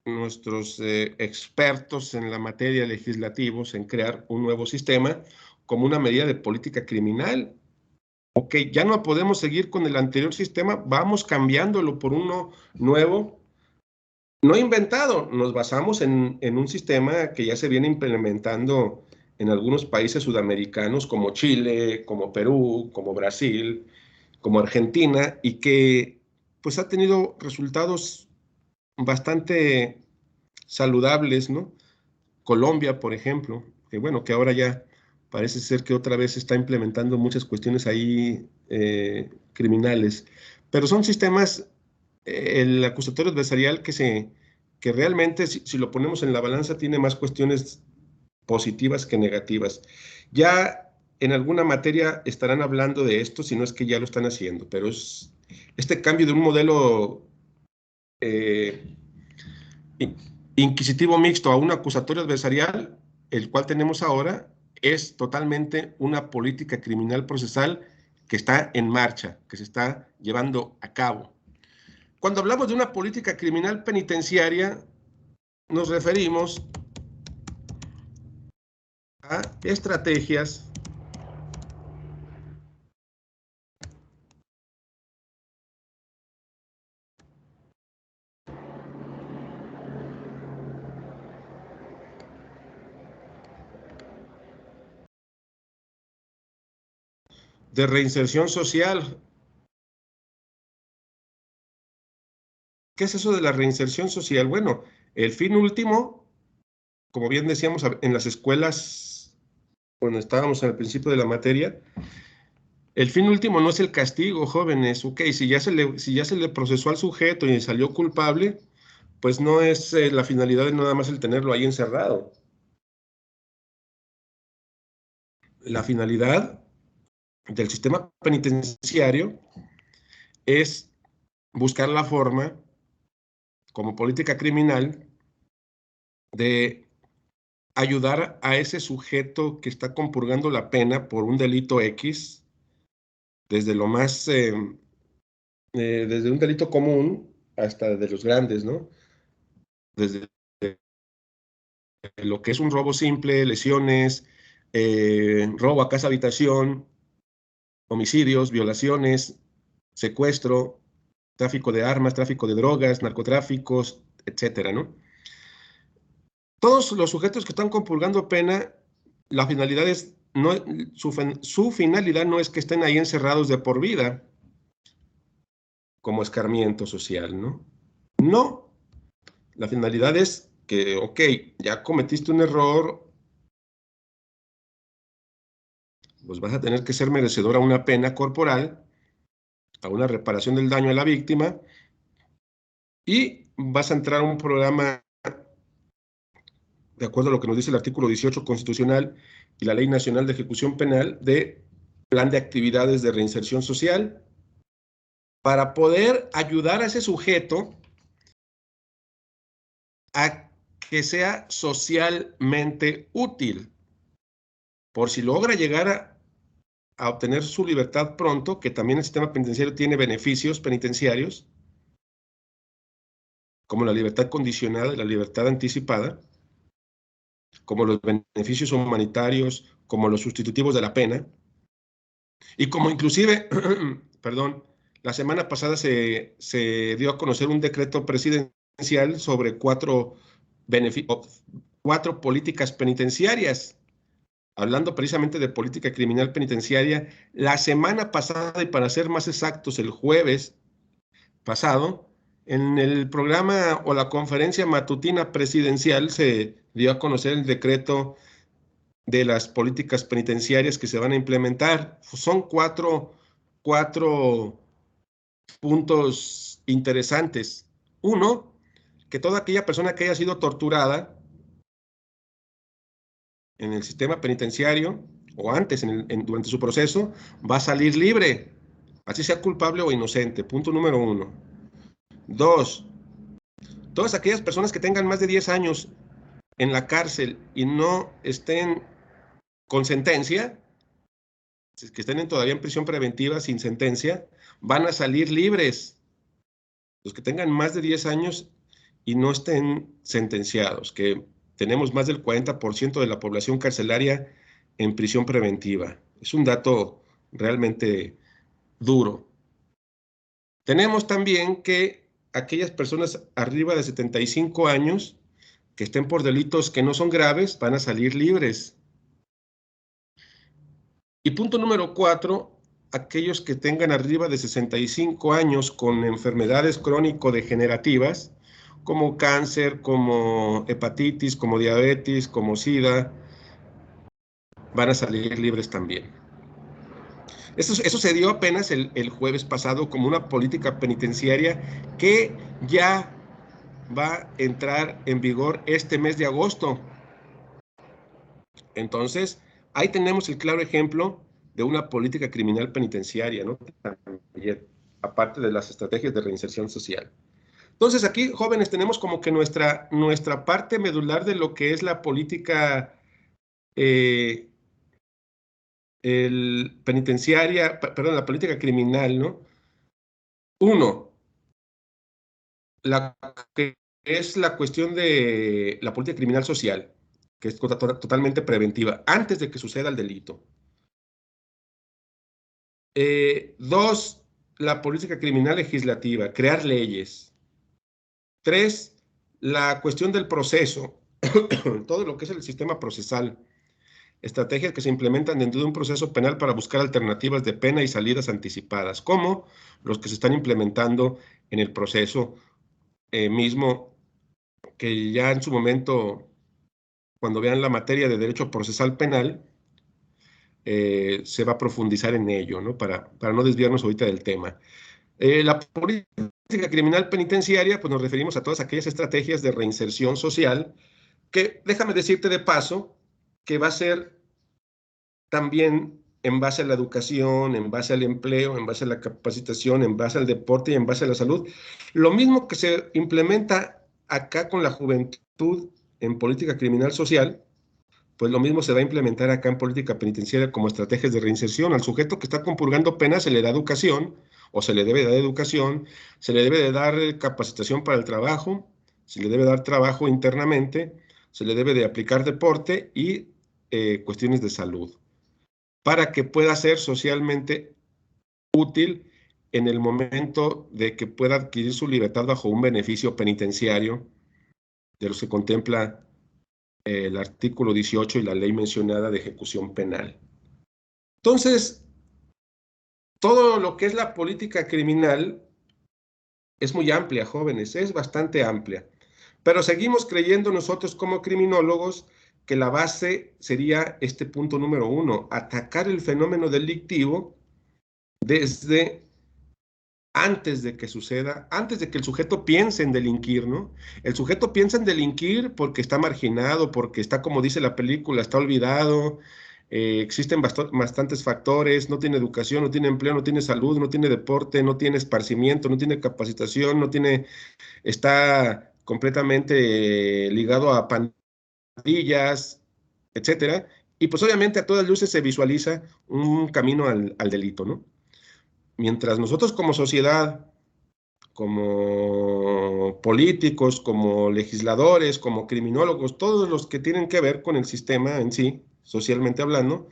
nuestros expertos en la materia legislativos en crear un nuevo sistema como una medida de política criminal. Ok, ya no podemos seguir con el anterior sistema, vamos cambiándolo por uno nuevo, no inventado, nos basamos en un sistema que ya se viene implementando en algunos países sudamericanos como Chile, como Perú, como Brasil, como Argentina, y que pues ha tenido resultados bastante saludables, ¿no? Colombia, por ejemplo, que bueno, que ahora ya parece ser que otra vez está implementando muchas cuestiones ahí criminales, pero son sistemas, el acusatorio adversarial que realmente, si lo ponemos en la balanza, tiene más cuestiones positivas que negativas. Ya en alguna materia estarán hablando de esto, si no es que ya lo están haciendo, pero es este cambio de un modelo inquisitivo mixto a un acusatorio adversarial, el cual tenemos ahora, es totalmente una política criminal procesal que está en marcha, que se está llevando a cabo. Cuando hablamos de una política criminal penitenciaria, nos referimos a estrategias de reinserción social. ¿Qué es eso de la reinserción social? Bueno, el fin último, como bien decíamos en las escuelas, cuando estábamos al principio de la materia, el fin último no es el castigo, jóvenes. Ok, si ya se le procesó al sujeto y salió culpable, pues no es la finalidad de nada más el tenerlo ahí encerrado. La finalidad del sistema penitenciario es buscar la forma, como política criminal, de ayudar a ese sujeto que está compurgando la pena por un delito X, desde lo más, desde un delito común hasta de los grandes, ¿no? Desde lo que es un robo simple, lesiones, robo a casa habitación, homicidios, violaciones, secuestro, tráfico de armas, tráfico de drogas, narcotráficos, etcétera, ¿no? Todos los sujetos que están compurgando pena, la finalidad es, su finalidad no es que estén ahí encerrados de por vida, como escarmiento social, ¿no? No, la finalidad es que, ok, ya cometiste un error, pues vas a tener que ser merecedor a una pena corporal, a una reparación del daño a la víctima, y vas a entrar a un programa de acuerdo a lo que nos dice el artículo 18 constitucional y la Ley Nacional de Ejecución Penal, de plan de actividades de reinserción social, para poder ayudar a ese sujeto a que sea socialmente útil, por si logra llegar a obtener su libertad pronto, que también el sistema penitenciario tiene beneficios penitenciarios, como la libertad condicionada y la libertad anticipada, como los beneficios humanitarios, como los sustitutivos de la pena, y como inclusive, perdón, la semana pasada se dio a conocer un decreto presidencial sobre cuatro políticas penitenciarias. Hablando precisamente de política criminal penitenciaria, la semana pasada, y para ser más exactos, el jueves pasado, en el programa o la conferencia matutina presidencial se dio a conocer el decreto de las políticas penitenciarias que se van a implementar. Son cuatro puntos interesantes. Uno, que toda aquella persona que haya sido torturada en el sistema penitenciario o antes, durante su proceso, va a salir libre, así sea culpable o inocente. Punto número 1. 2, todas aquellas personas que tengan más de 10 años en la cárcel y no estén con sentencia, que estén todavía en prisión preventiva sin sentencia, van a salir libres. Los que tengan más de 10 años y no estén sentenciados, que tenemos más del 40% de la población carcelaria en prisión preventiva. Es un dato realmente duro. Tenemos también que aquellas personas arriba de 75 años que estén por delitos que no son graves van a salir libres. Y punto número 4, aquellos que tengan arriba de 65 años con enfermedades crónico-degenerativas, como cáncer, como hepatitis, como diabetes, como SIDA, van a salir libres también. Eso se dio apenas el jueves pasado como una política penitenciaria que ya va a entrar en vigor este mes de agosto. Entonces, ahí tenemos el claro ejemplo de una política criminal penitenciaria, ¿no? Aparte de las estrategias de reinserción social. Entonces, aquí, jóvenes, tenemos como que nuestra parte medular de lo que es la política penitenciaria, perdón, la política criminal, ¿no? Uno, que es la cuestión de la política criminal social, que es totalmente preventiva, antes de que suceda el delito. 2, la política criminal legislativa, crear leyes. 3, la cuestión del proceso, todo lo que es el sistema procesal, estrategias que se implementan dentro de un proceso penal para buscar alternativas de pena y salidas anticipadas, como los que se están implementando en el proceso mismo, que ya en su momento, cuando vean la materia de derecho procesal penal, se va a profundizar en ello, ¿no? Para no desviarnos ahorita del tema. La política criminal penitenciaria, pues nos referimos a todas aquellas estrategias de reinserción social, que déjame decirte de paso, que va a ser también en base a la educación, en base al empleo, en base a la capacitación, en base al deporte y en base a la salud. Lo mismo que se implementa acá con la juventud en política criminal social, pues lo mismo se va a implementar acá en política penitenciaria como estrategias de reinserción. Al sujeto que está compurgando penas se le da educación, o se le debe dar educación, se le debe de dar capacitación para el trabajo, se le debe dar trabajo internamente, se le debe de aplicar deporte y cuestiones de salud, para que pueda ser socialmente útil en el momento de que pueda adquirir su libertad bajo un beneficio penitenciario de los que contempla el artículo 18 y la ley mencionada de ejecución penal. Entonces, todo lo que es la política criminal es muy amplia, jóvenes, es bastante amplia. Pero seguimos creyendo nosotros como criminólogos que la base sería este punto número 1, atacar el fenómeno delictivo desde antes de que suceda, antes de que el sujeto piense en delinquir, ¿no? El sujeto piensa en delinquir porque está marginado, porque está, como dice la película, está olvidado, existen bastantes factores, no tiene educación, no tiene empleo, no tiene salud, no tiene deporte, no tiene esparcimiento, no tiene capacitación, está completamente ligado a pandillas, etcétera. Y pues obviamente a todas luces se visualiza un camino al delito, ¿no? Mientras nosotros como sociedad, como políticos, como legisladores, como criminólogos, todos los que tienen que ver con el sistema en sí, socialmente hablando,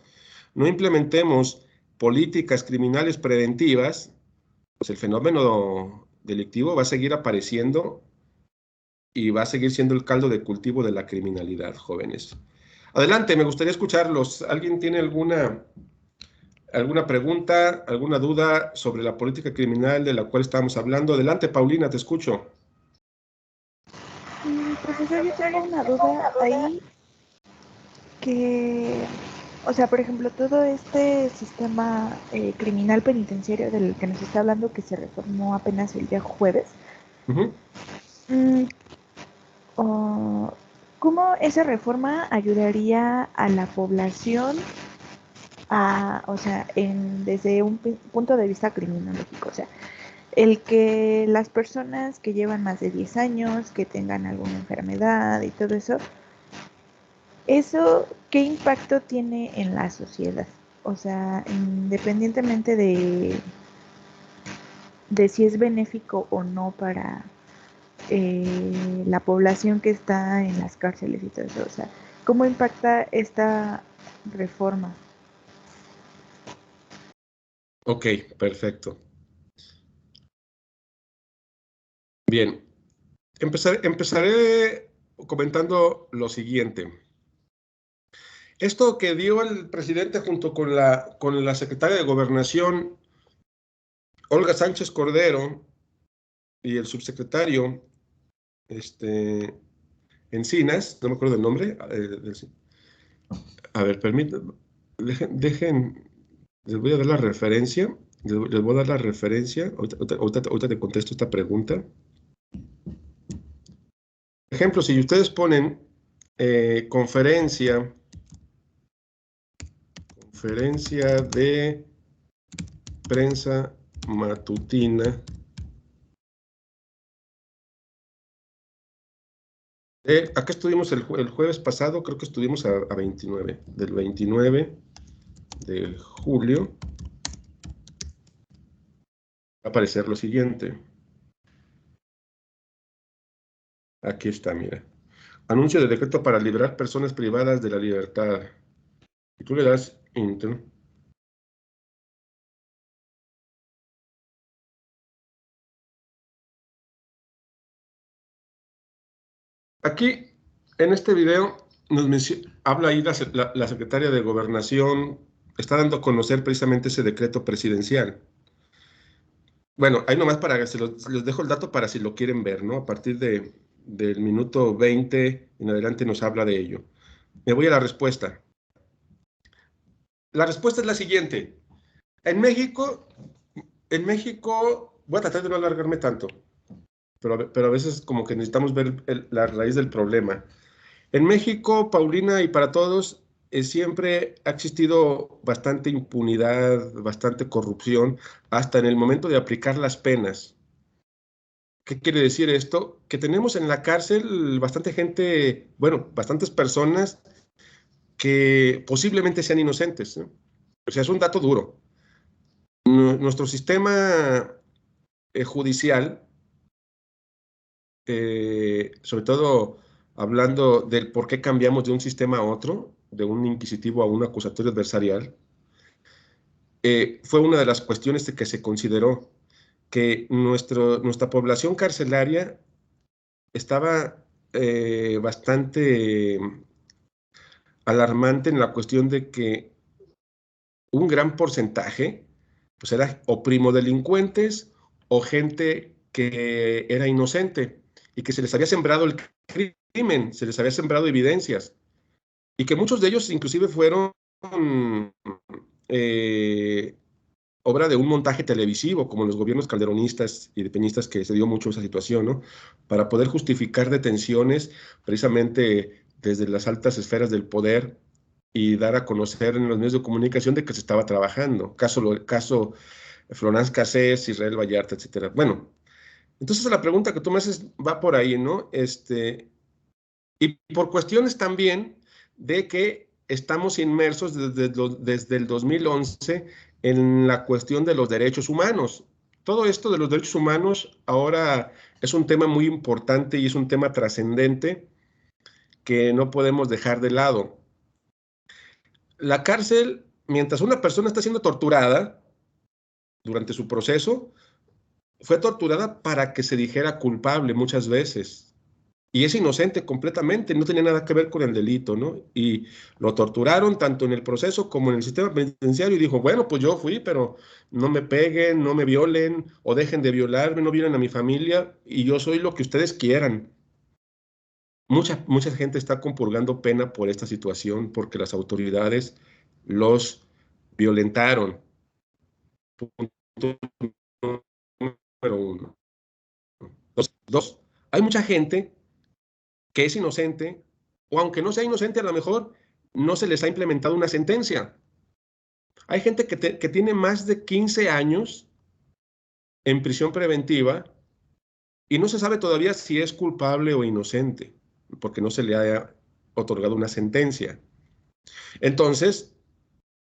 no implementemos políticas criminales preventivas, pues el fenómeno delictivo va a seguir apareciendo y va a seguir siendo el caldo de cultivo de la criminalidad, jóvenes. Adelante, me gustaría escucharlos. ¿Alguien tiene alguna pregunta, alguna duda sobre la política criminal de la cual estamos hablando? Adelante, Paulina, te escucho. Profesor, yo tengo una duda ahí que, o sea, por ejemplo, todo este sistema criminal penitenciario del que nos está hablando, que se reformó apenas el día jueves, ¿cómo esa reforma ayudaría a la población o sea, desde un punto de vista criminológico? O sea, el que las personas que llevan más de 10 años, que tengan alguna enfermedad y todo eso, ¿qué impacto tiene en la sociedad? O sea, independientemente de si es benéfico o no para la población que está en las cárceles y todo eso. O sea, ¿cómo impacta esta reforma? Ok, perfecto. Bien, empezaré comentando lo siguiente. Esto que dio el presidente junto con la secretaria de Gobernación, Olga Sánchez Cordero, y el subsecretario Encinas, no me acuerdo del nombre. A ver, permítanme, les voy a dar la referencia. Les voy a dar la referencia. Ahorita te contesto esta pregunta. Por ejemplo, si ustedes ponen conferencia de prensa matutina acá estuvimos el jueves pasado, creo que estuvimos a 29, del 29 de julio. Va a aparecer lo siguiente. Aquí está, mira. Anuncio de decreto para liberar personas privadas de la libertad. Y tú le das Enter. Aquí, en este video, habla ahí la secretaria de Gobernación, está dando a conocer precisamente ese decreto presidencial. Bueno, ahí nomás para que les dejo el dato para si lo quieren ver, ¿no? A partir del minuto 20 en adelante nos habla de ello. Me voy a la respuesta. La respuesta es la siguiente. En México, voy a tratar de no alargarme tanto, pero a veces como que necesitamos ver la raíz del problema. En México, Paulina, y para todos, siempre ha existido bastante impunidad, bastante corrupción, hasta en el momento de aplicar las penas. ¿Qué quiere decir esto? Que tenemos en la cárcel bastante gente, bueno, bastantes personas que posiblemente sean inocentes, ¿no? O sea, es un dato duro. Nuestro sistema judicial, sobre todo hablando del por qué cambiamos de un sistema a otro, de un inquisitivo a un acusatorio adversarial, fue una de las cuestiones que se consideró que nuestra población carcelaria estaba bastante alarmante en la cuestión de que un gran porcentaje pues era o primodelincuentes o gente que era inocente y que se les había sembrado el crimen, se les había sembrado evidencias y que muchos de ellos inclusive fueron obra de un montaje televisivo, como en los gobiernos calderonistas y de peñistas, que se dio mucho esa situación, ¿no? Para poder justificar detenciones precisamente desde las altas esferas del poder y dar a conocer en los medios de comunicación de que se estaba trabajando. Caso Florence Cassés, Israel Vallarta, etcétera. Bueno, entonces la pregunta que tú me haces va por ahí, ¿no? Y por cuestiones también de que estamos inmersos desde el 2011 en la cuestión de los derechos humanos. Todo esto de los derechos humanos ahora es un tema muy importante y es un tema trascendente que no podemos dejar de lado. La cárcel, mientras una persona está siendo torturada durante su proceso, fue torturada para que se dijera culpable muchas veces. Y es inocente completamente, no tenía nada que ver con el delito, ¿no? Y lo torturaron tanto en el proceso como en el sistema penitenciario y dijo, bueno, pues yo fui, pero no me peguen, no me violen o dejen de violarme, no violen a mi familia y yo soy lo que ustedes quieran. Mucha gente está compurgando pena por esta situación porque las autoridades los violentaron. Punto número uno. Dos, hay mucha gente que es inocente, o aunque no sea inocente, a lo mejor no se les ha implementado una sentencia. Hay gente que tiene más de 15 años en prisión preventiva y no se sabe todavía si es culpable o inocente, porque no se le haya otorgado una sentencia. Entonces,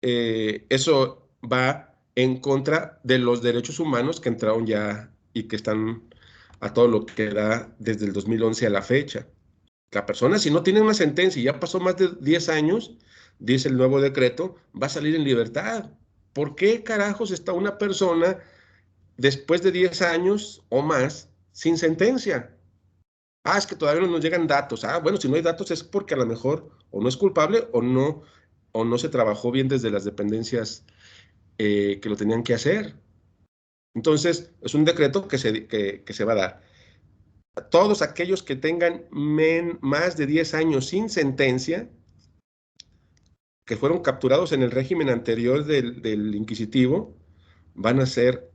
eso va en contra de los derechos humanos que entraron ya y que están a todo lo que da desde el 2011 a la fecha. La persona, si no tiene una sentencia y ya pasó más de 10 años, dice el nuevo decreto, va a salir en libertad. ¿Por qué carajos está una persona después de 10 años o más sin sentencia? Ah, es que todavía no nos llegan datos. Ah, bueno, si no hay datos es porque a lo mejor o no es culpable o no se trabajó bien desde las dependencias que lo tenían que hacer. Entonces, es un decreto que se va a dar. Todos aquellos que tengan más de 10 años sin sentencia, que fueron capturados en el régimen anterior del inquisitivo, van a ser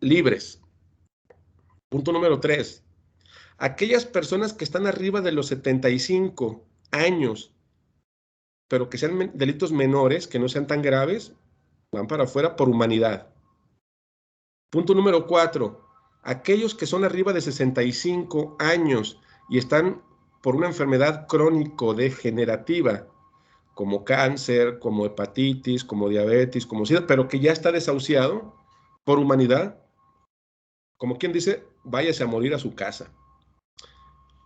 libres. Punto número 3. Aquellas personas que están arriba de los 75 años, pero que sean delitos menores, que no sean tan graves, van para afuera por humanidad. Punto número 4. Aquellos que son arriba de 65 años y están por una enfermedad crónico-degenerativa, como cáncer, como hepatitis, como diabetes, como SIDA, pero que ya está desahuciado por humanidad, como quien dice, váyase a morir a su casa.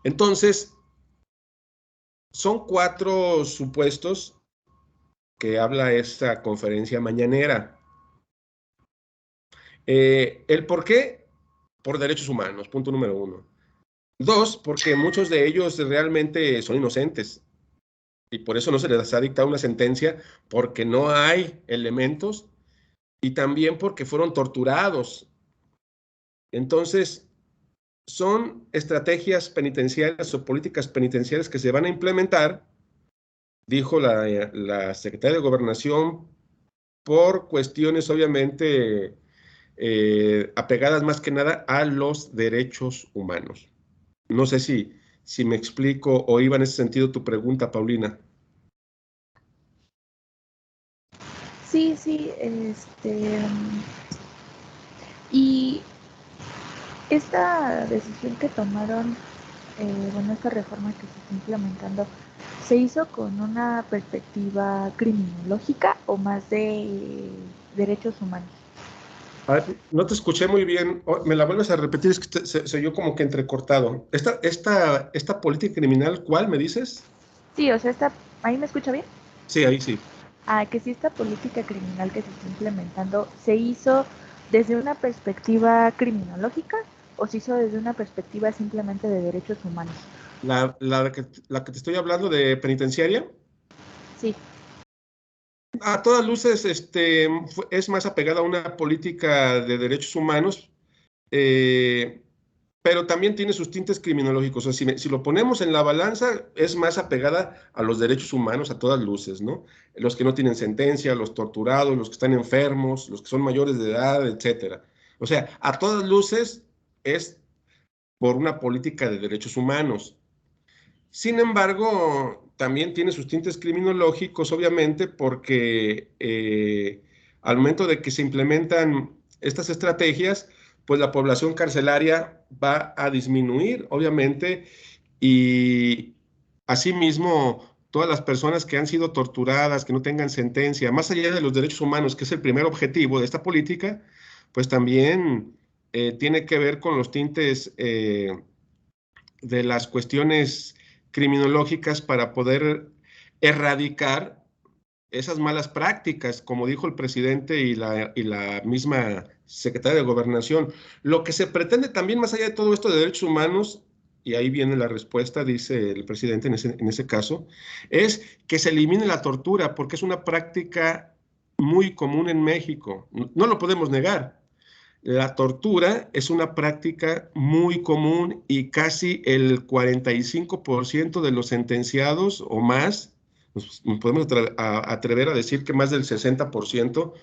Entonces, son 4 supuestos que habla esta conferencia mañanera. ¿El por qué? Por derechos humanos, punto número 1. 2, porque muchos de ellos realmente son inocentes y por eso no se les ha dictado una sentencia, porque no hay elementos y también porque fueron torturados. Entonces, son estrategias penitenciarias o políticas penitenciarias que se van a implementar, dijo la secretaria de Gobernación, por cuestiones obviamente apegadas más que nada a los derechos humanos. No sé si me explico o iba en ese sentido tu pregunta, Paulina. Sí, y esta decisión que tomaron, esta reforma que se está implementando, ¿se hizo con una perspectiva criminológica o más de derechos humanos? A ver, no te escuché muy bien. ¿Me la vuelves a repetir? Es que se oyó como que entrecortado. ¿Esta política criminal, cuál me dices? Sí, o sea, ¿ahí me escucha bien? Sí, ahí sí. Que si esta política criminal que se está implementando se hizo desde una perspectiva criminológica o se hizo desde una perspectiva simplemente de derechos humanos. ¿La que te estoy hablando de penitenciaria? Sí. A todas luces, es más apegada a una política de derechos humanos, pero también tiene sus tintes criminológicos. O sea, si lo ponemos en la balanza, es más apegada a los derechos humanos a todas luces, ¿no? Los que no tienen sentencia, los torturados, los que están enfermos, los que son mayores de edad, etcétera. O sea, a todas luces es por una política de derechos humanos. Sin embargo, también tiene sus tintes criminológicos, obviamente, porque al momento de que se implementan estas estrategias, pues la población carcelaria va a disminuir, obviamente, y asimismo, todas las personas que han sido torturadas, que no tengan sentencia, más allá de los derechos humanos, que es el primer objetivo de esta política, pues también tiene que ver con los tintes de las cuestiones criminológicas para poder erradicar esas malas prácticas, como dijo el presidente y la misma secretaria de Gobernación. Lo que se pretende también, más allá de todo esto de derechos humanos, y ahí viene la respuesta, dice el presidente en ese caso, es que se elimine la tortura, porque es una práctica muy común en México. No lo podemos negar. La tortura es una práctica muy común y casi el 45% de los sentenciados o más, nos podemos atrever a decir que más del 60%,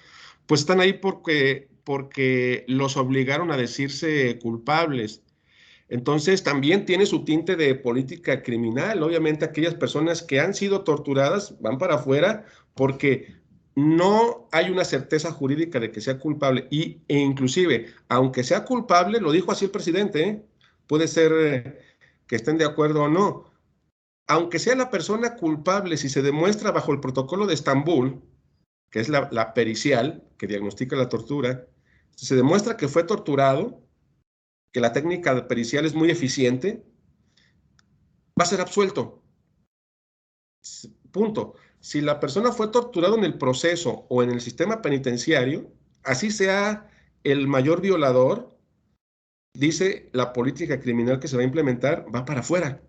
pues están ahí porque los obligaron a decirse culpables. Entonces también tiene su tinte de política criminal. Obviamente aquellas personas que han sido torturadas van para afuera porque no hay una certeza jurídica de que sea culpable. E inclusive, aunque sea culpable, lo dijo así el presidente, ¿eh? Puede ser que estén de acuerdo o no. Aunque sea la persona culpable, si se demuestra bajo el protocolo de Estambul, que es la pericial que diagnostica la tortura, si se demuestra que fue torturado, que la técnica pericial es muy eficiente, va a ser absuelto. Punto. Si la persona fue torturada en el proceso o en el sistema penitenciario, así sea el mayor violador, dice la política criminal que se va a implementar, va para afuera.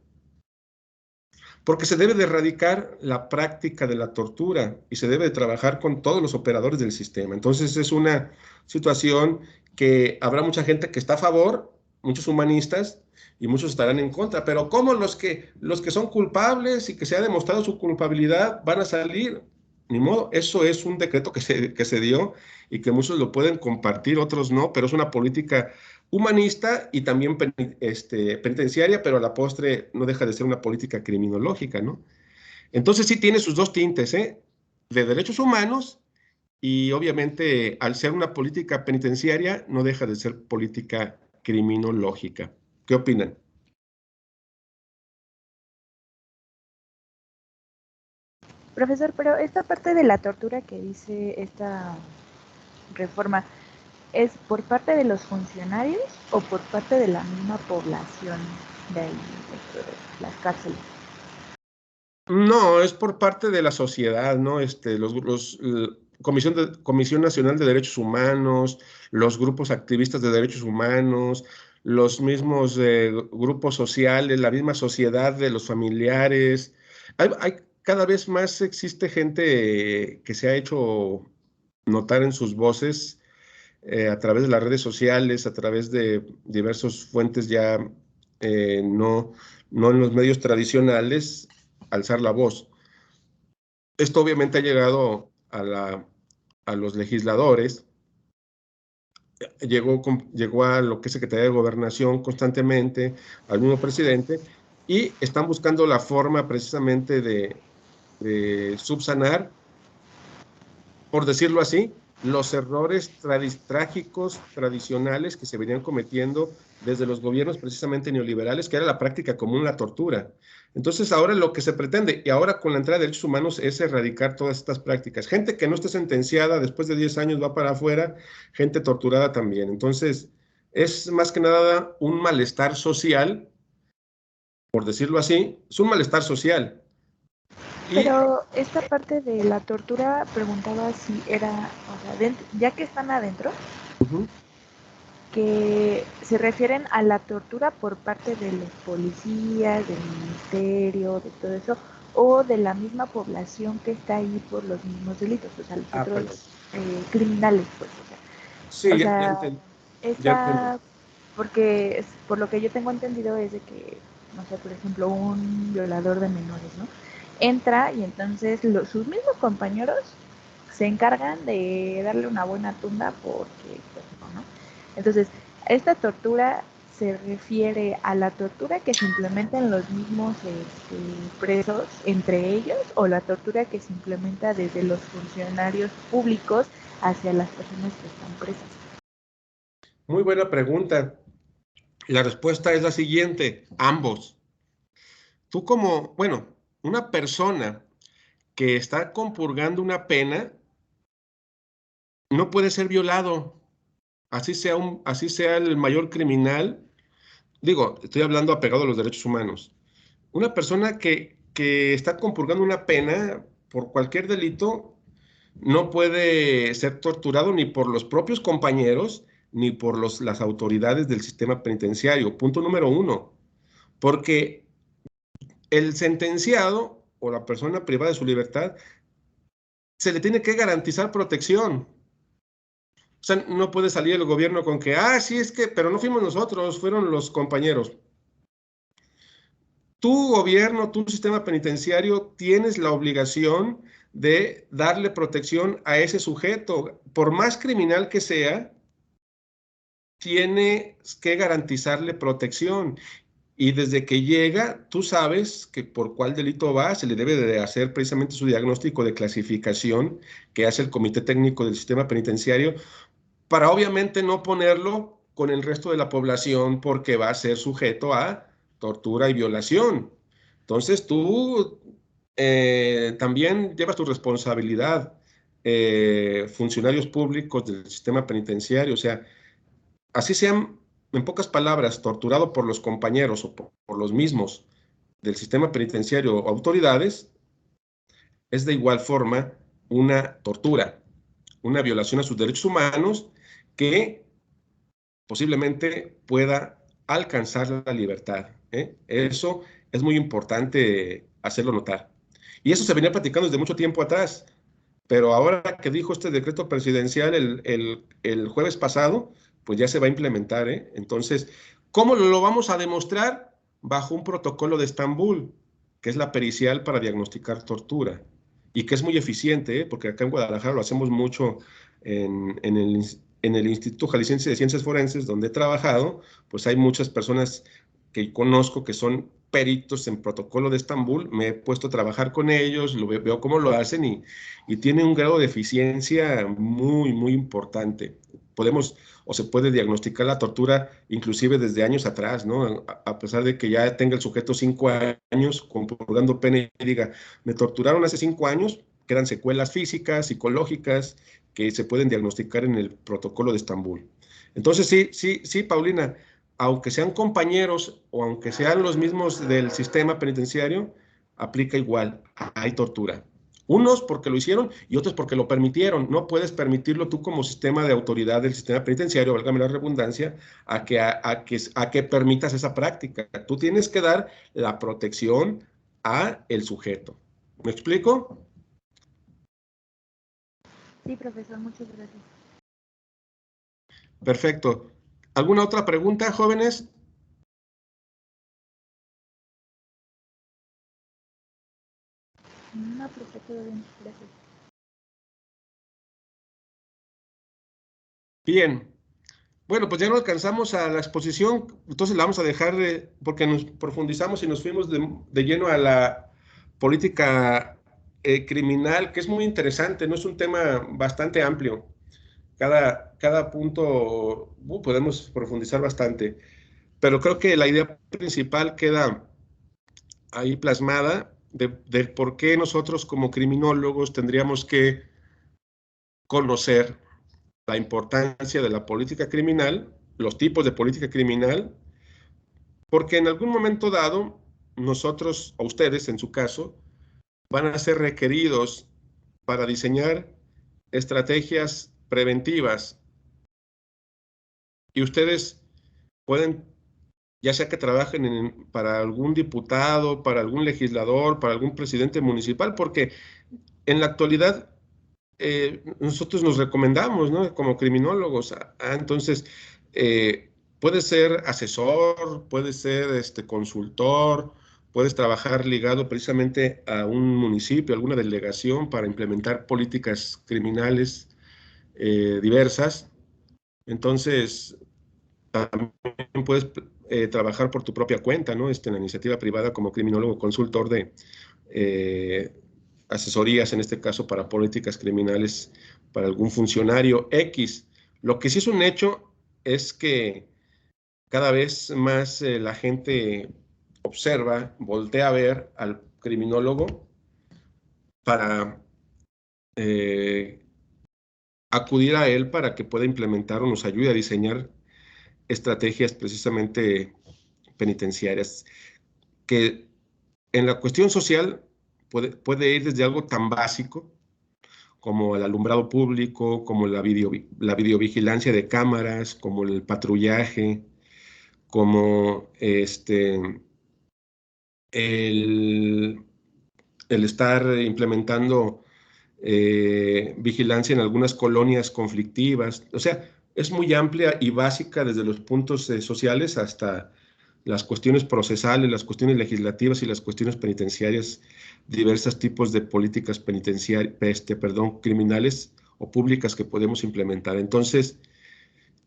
Porque se debe de erradicar la práctica de la tortura y se debe de trabajar con todos los operadores del sistema. Entonces es una situación que habrá mucha gente que está a favor, muchos humanistas, y muchos estarán en contra. Pero ¿cómo los que son culpables y que se ha demostrado su culpabilidad van a salir? Ni modo, eso es un decreto que se dio y que muchos lo pueden compartir, otros no, pero es una política humanista y también penitenciaria, pero a la postre no deja de ser una política criminológica, ¿no? Entonces sí tiene sus dos tintes, ¿eh? De derechos humanos y obviamente al ser una política penitenciaria no deja de ser política criminológica. ¿Qué opinan? Profesor, pero esta parte de la tortura que dice esta reforma, ¿es por parte de los funcionarios o por parte de la misma población de ahí, de las cárceles? No, es por parte de la sociedad, ¿no? Comisión Nacional de Derechos Humanos, los grupos activistas de derechos humanos, los mismos grupos sociales, la misma sociedad de los familiares. Cada vez más existe gente que se ha hecho notar en sus voces a través de las redes sociales, a través de diversas fuentes ya no en los medios tradicionales, alzar la voz. Esto obviamente ha llegado a los legisladores, llegó a lo que es Secretaría de Gobernación constantemente, al mismo presidente, y están buscando la forma precisamente de subsanar, por decirlo así, los errores trágicos tradicionales que se venían cometiendo desde los gobiernos precisamente neoliberales, que era la práctica común, la tortura. Entonces ahora lo que se pretende, y ahora con la entrada de derechos humanos, es erradicar todas estas prácticas. Gente que no esté sentenciada después de 10 años va para afuera, gente torturada también. Entonces es más que nada un malestar social, por decirlo así, es un malestar social. Pero esta parte de la tortura preguntaba si era, o sea, ya que están adentro, que se refieren a la tortura por parte de los policías, del ministerio, de todo eso, o de la misma población que está ahí por los mismos delitos, o sea, los otros criminales, pues. Sí, o sea, esa porque por lo que yo tengo entendido es de que, no sé, por ejemplo, un violador de menores, ¿no? Entra y entonces sus mismos compañeros se encargan de darle una buena tunda porque, pues, ¿no? Entonces, esta tortura se refiere a la tortura que se implementa en los mismos presos entre ellos, o la tortura que se implementa desde los funcionarios públicos hacia las personas que están presas. Muy buena pregunta. La respuesta es la siguiente: ambos. Tú como, bueno, una persona que está compurgando una pena no puede ser violado, así sea el mayor criminal. Digo, estoy hablando apegado a los derechos humanos. Una persona que está compurgando una pena por cualquier delito no puede ser torturado ni por los propios compañeros ni por las autoridades del sistema penitenciario. Punto número uno. Porque el sentenciado o la persona privada de su libertad se le tiene que garantizar protección. O sea, no puede salir el gobierno con que, sí, es que, pero no fuimos nosotros, fueron los compañeros. Tu gobierno, tu sistema penitenciario, tienes la obligación de darle protección a ese sujeto. Por más criminal que sea, tienes que garantizarle protección. Y desde que llega, tú sabes que por cuál delito va, se le debe de hacer precisamente su diagnóstico de clasificación que hace el Comité Técnico del Sistema Penitenciario, para obviamente no ponerlo con el resto de la población porque va a ser sujeto a tortura y violación. Entonces tú también llevas tu responsabilidad, funcionarios públicos del sistema penitenciario, o sea, así sean, en pocas palabras, torturado por los compañeros o por los mismos del sistema penitenciario o autoridades, es de igual forma una tortura, una violación a sus derechos humanos que posiblemente pueda alcanzar la libertad. Eso es muy importante hacerlo notar. Y eso se venía platicando desde mucho tiempo atrás, pero ahora que dijo este decreto presidencial el jueves pasado, pues ya se va a implementar. Entonces, ¿cómo lo vamos a demostrar? Bajo un protocolo de Estambul, que es la pericial para diagnosticar tortura, y que es muy eficiente, porque acá en Guadalajara lo hacemos mucho en el Instituto Jalisciense de Ciencias Forenses, donde he trabajado, pues hay muchas personas que conozco que son peritos en protocolo de Estambul. Me he puesto a trabajar con ellos, veo cómo lo hacen y tiene un grado de eficiencia muy, muy importante. Podemos o se puede diagnosticar la tortura inclusive desde años atrás, ¿no? A pesar de que ya tenga el sujeto 5 años compurgando pena y diga, me torturaron hace 5 años, quedan secuelas físicas, psicológicas, que se pueden diagnosticar en el protocolo de Estambul. Entonces, sí, Paulina, aunque sean compañeros o aunque sean los mismos del sistema penitenciario, aplica igual, hay tortura. Unos porque lo hicieron y otros porque lo permitieron. No puedes permitirlo tú como sistema de autoridad del sistema penitenciario, válgame la redundancia, a que permitas esa práctica. Tú tienes que dar la protección a el sujeto. ¿Me explico? Sí, profesor, muchas gracias. Perfecto. ¿Alguna otra pregunta, jóvenes? No, profesor, todo bien, gracias. Bien. Bueno, pues ya no alcanzamos a la exposición, entonces la vamos a dejar porque nos profundizamos y nos fuimos de lleno a la política criminal, que es muy interesante, ¿no? Es un tema bastante amplio. Cada punto podemos profundizar bastante, pero creo que la idea principal queda ahí plasmada de por qué nosotros como criminólogos tendríamos que conocer la importancia de la política criminal, los tipos de política criminal, porque en algún momento dado, nosotros, o ustedes en su caso, van a ser requeridos para diseñar estrategias preventivas y ustedes pueden, ya sea que trabajen para algún diputado, para algún legislador, para algún presidente municipal, porque en la actualidad nosotros nos recomendamos, ¿no? Como criminólogos. Entonces, puedes ser asesor, puedes ser consultor, puedes trabajar ligado precisamente a un municipio, alguna delegación para implementar políticas criminales diversas. Entonces, también puedes trabajar por tu propia cuenta, ¿no? En la iniciativa privada como criminólogo consultor de asesorías, en este caso para políticas criminales para algún funcionario X. Lo que sí es un hecho es que cada vez más la gente observa, voltea a ver al criminólogo para acudir a él para que pueda implementar o nos ayude a diseñar estrategias precisamente penitenciarias, que en la cuestión social puede ir desde algo tan básico como el alumbrado público, como la videovigilancia de cámaras, como el patrullaje, como el estar implementando vigilancia en algunas colonias conflictivas. O sea, es muy amplia y básica desde los puntos sociales hasta las cuestiones procesales, las cuestiones legislativas y las cuestiones penitenciarias, diversos tipos de políticas penitenciarias, criminales o públicas que podemos implementar. Entonces,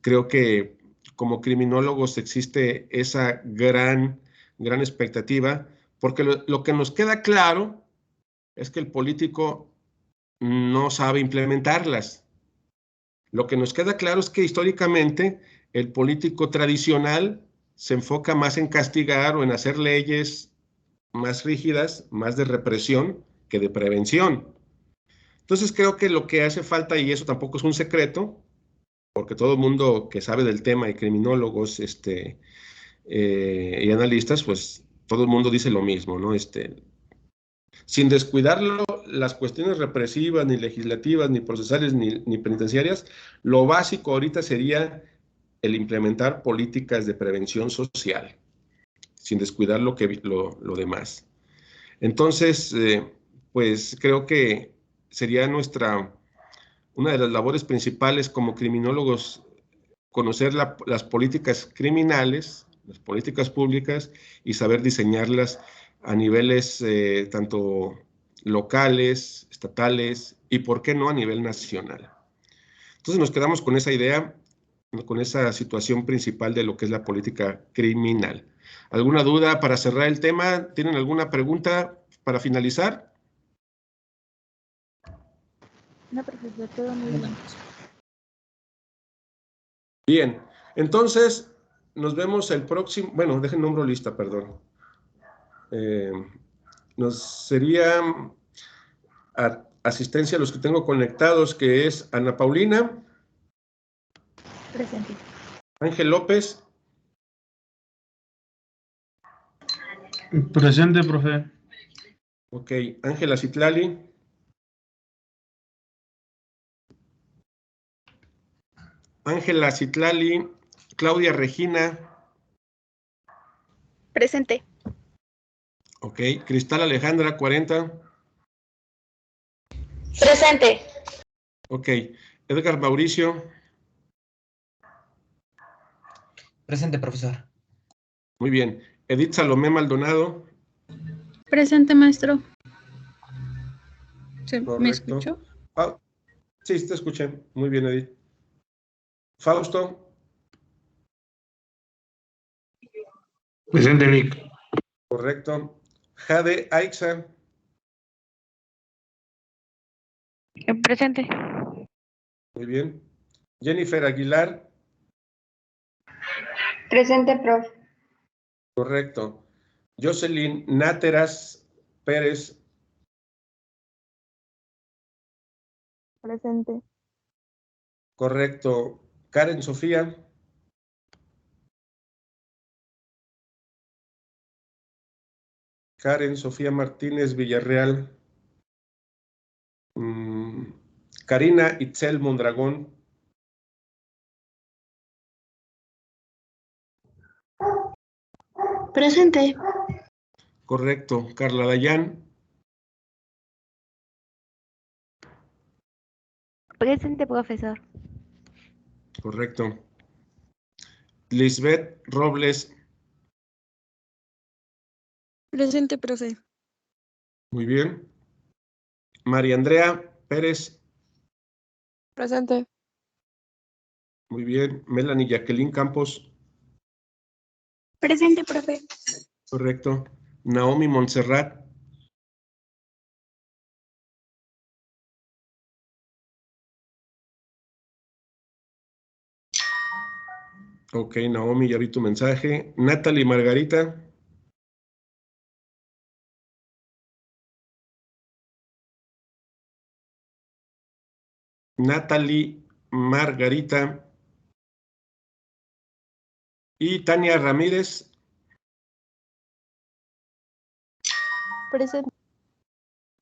creo que como criminólogos existe esa gran expectativa, porque lo que nos queda claro es que el político no sabe implementarlas. Lo que nos queda claro es que históricamente el político tradicional se enfoca más en castigar o en hacer leyes más rígidas, más de represión que de prevención. Entonces creo que lo que hace falta, y eso tampoco es un secreto, porque todo el mundo que sabe del tema, y criminólogos y analistas, pues todo el mundo dice lo mismo, ¿no? Sin descuidarlo, las cuestiones represivas, ni legislativas, ni procesales, ni penitenciarias, lo básico ahorita sería el implementar políticas de prevención social, sin descuidar lo demás. Entonces, pues creo que sería una de las labores principales como criminólogos, conocer las políticas criminales, las políticas públicas, y saber diseñarlas a niveles tanto locales, estatales y, ¿por qué no, a nivel nacional? Entonces nos quedamos con esa idea, con esa situación principal de lo que es la política criminal. ¿Alguna duda para cerrar el tema? ¿Tienen alguna pregunta para finalizar? No, profesor, todo muy bien. Bien, entonces nos vemos el próximo, bueno, dejen nombro lista, perdón. Nos sería asistencia a los que tengo conectados, que es Ana Paulina. Presente. Ángel López. Presente, profe. Ok, Ángela Citlali. Ángela Citlali. Claudia Regina. Presente. Ok, Cristal Alejandra 40. Presente. Ok, Edgar Mauricio. Presente, profesor. Muy bien. Edith Salomé Maldonado. Presente, maestro. Correcto. ¿Me escuchó? Sí, te escuché. Muy bien, Edith. Fausto. Presente, Vic. Correcto. Jade Aixa. Presente. Muy bien. Jennifer Aguilar. Presente, prof. Correcto. Jocelyn Náteras Pérez. Presente. Correcto. Karen Sofía. Karen Sofía Martínez Villarreal. Karina Itzel Mondragón. Presente. Correcto. Carla Dayán. Presente, profesor. Correcto. Lisbeth Robles. Presente, profe. Muy bien. María Andrea Pérez. Presente. Muy bien. Melanie Jacqueline Campos. Presente, profe. Correcto. Naomi Montserrat. Ok, Naomi, ya vi tu mensaje. Natalie Margarita. Natalie Margarita. Y Tania Ramírez. Presente.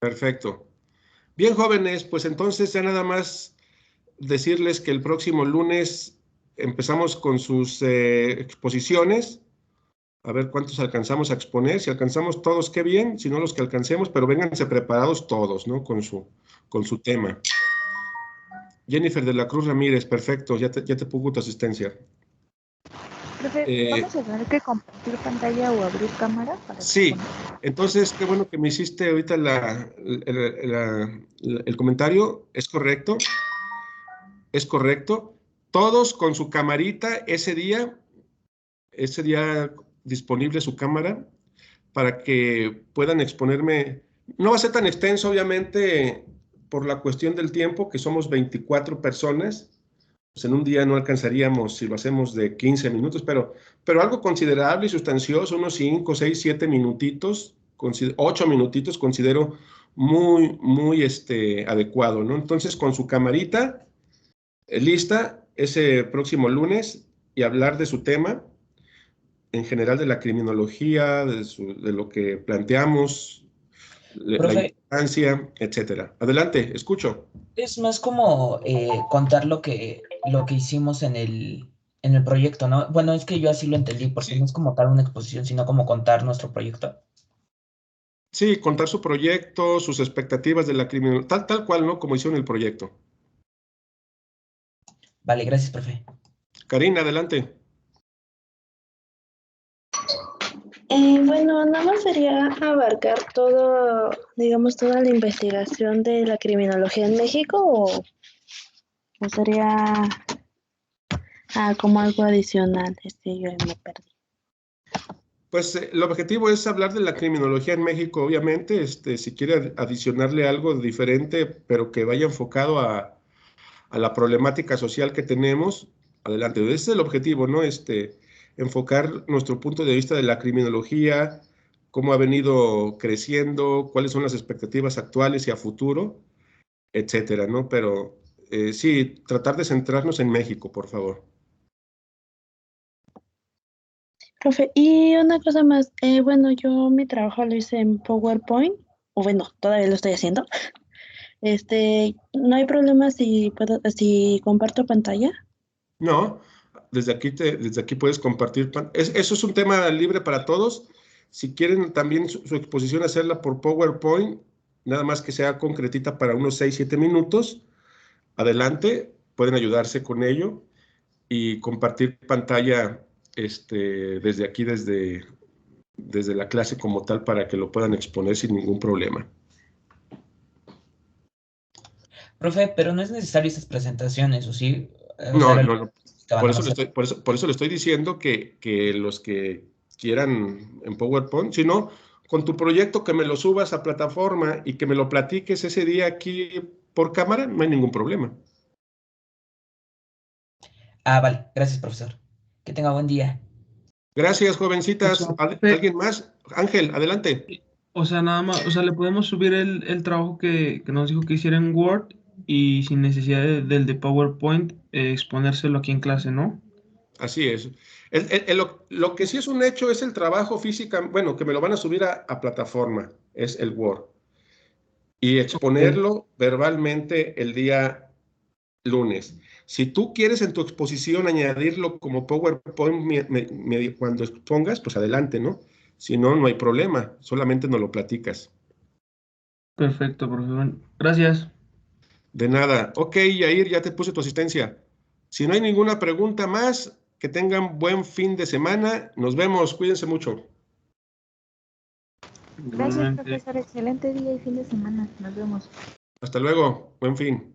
Perfecto. Bien, jóvenes, pues entonces ya nada más decirles que el próximo lunes empezamos con sus exposiciones. A ver cuántos alcanzamos a exponer. Si alcanzamos todos, qué bien. Si no, los que alcancemos, pero vénganse preparados todos, ¿no? Con su tema. Jennifer de la Cruz Ramírez, perfecto. Ya te pongo tu asistencia. Profe, ¿vamos a tener que compartir pantalla o abrir cámara? Sí, entonces qué bueno que me hiciste ahorita el comentario. Es correcto. Es correcto. Todos con su camarita ese día disponible su cámara para que puedan exponerme. No va a ser tan extenso, obviamente, por la cuestión del tiempo, que somos 24 personas. Pues en un día no alcanzaríamos si lo hacemos de 15 minutos, pero algo considerable y sustancioso, unos 5, 6, 7 minutitos, 8 minutitos, considero muy, muy adecuado, ¿no? Entonces, con su camarita lista ese próximo lunes y hablar de su tema, en general de la criminología, de lo que planteamos, la Profe, importancia, etcétera. Adelante, escucho. es más como contar lo que hicimos en el proyecto, ¿no? Bueno, es que yo así lo entendí, porque no es como tal una exposición, sino como contar nuestro proyecto. Sí, contar su proyecto, sus expectativas de la criminología, tal cual, ¿no? Como hicieron el proyecto. Vale, gracias, profe. Karina, adelante. Bueno, nada más sería abarcar todo, digamos, toda la investigación de la criminología en México o sería como algo adicional. Yo me perdí. Pues el objetivo es hablar de la criminología en México, obviamente, si quiere adicionarle algo diferente, pero que vaya enfocado a la problemática social que tenemos, adelante. Ese es el objetivo, ¿no? Enfocar nuestro punto de vista de la criminología, cómo ha venido creciendo, cuáles son las expectativas actuales y a futuro, etcétera, ¿no? Pero sí, tratar de centrarnos en México, por favor. Profe, y una cosa más, bueno, yo mi trabajo lo hice en PowerPoint, o bueno, todavía lo estoy haciendo. ¿No hay problema si comparto pantalla? No, desde aquí puedes compartir. Eso es un tema libre para todos. Si quieren también su exposición hacerla por PowerPoint, nada más que sea concretita para unos 6, 7 minutos, adelante, pueden ayudarse con ello y compartir pantalla desde aquí, desde la clase como tal, para que lo puedan exponer sin ningún problema. Profe, pero no es necesario estas presentaciones, ¿o sí? No. Por eso le estoy diciendo que los que quieran en PowerPoint, si no, con tu proyecto que me lo subas a plataforma y que me lo platiques ese día aquí por cámara, no hay ningún problema. Vale, gracias, profesor. Que tenga buen día. Gracias, jovencitas. ¿Alguien más? Ángel, adelante. O sea, nada más, o sea, le podemos subir el trabajo que nos dijo que hiciera en Word y sin necesidad del de PowerPoint, exponérselo aquí en clase, ¿no? Así es. Lo que sí es un hecho es el trabajo física, bueno, que me lo van a subir a plataforma, es el Word. Y exponerlo verbalmente el día lunes. Si tú quieres en tu exposición añadirlo como PowerPoint cuando expongas, pues adelante, ¿no? Si no, no hay problema, solamente nos lo platicas. Perfecto, profesor. Gracias. De nada. Ok, Yair, ya te puse tu asistencia. Si no hay ninguna pregunta más, que tengan buen fin de semana. Nos vemos, cuídense mucho. Gracias, profesor. Excelente día y fin de semana. Nos vemos. Hasta luego, buen fin.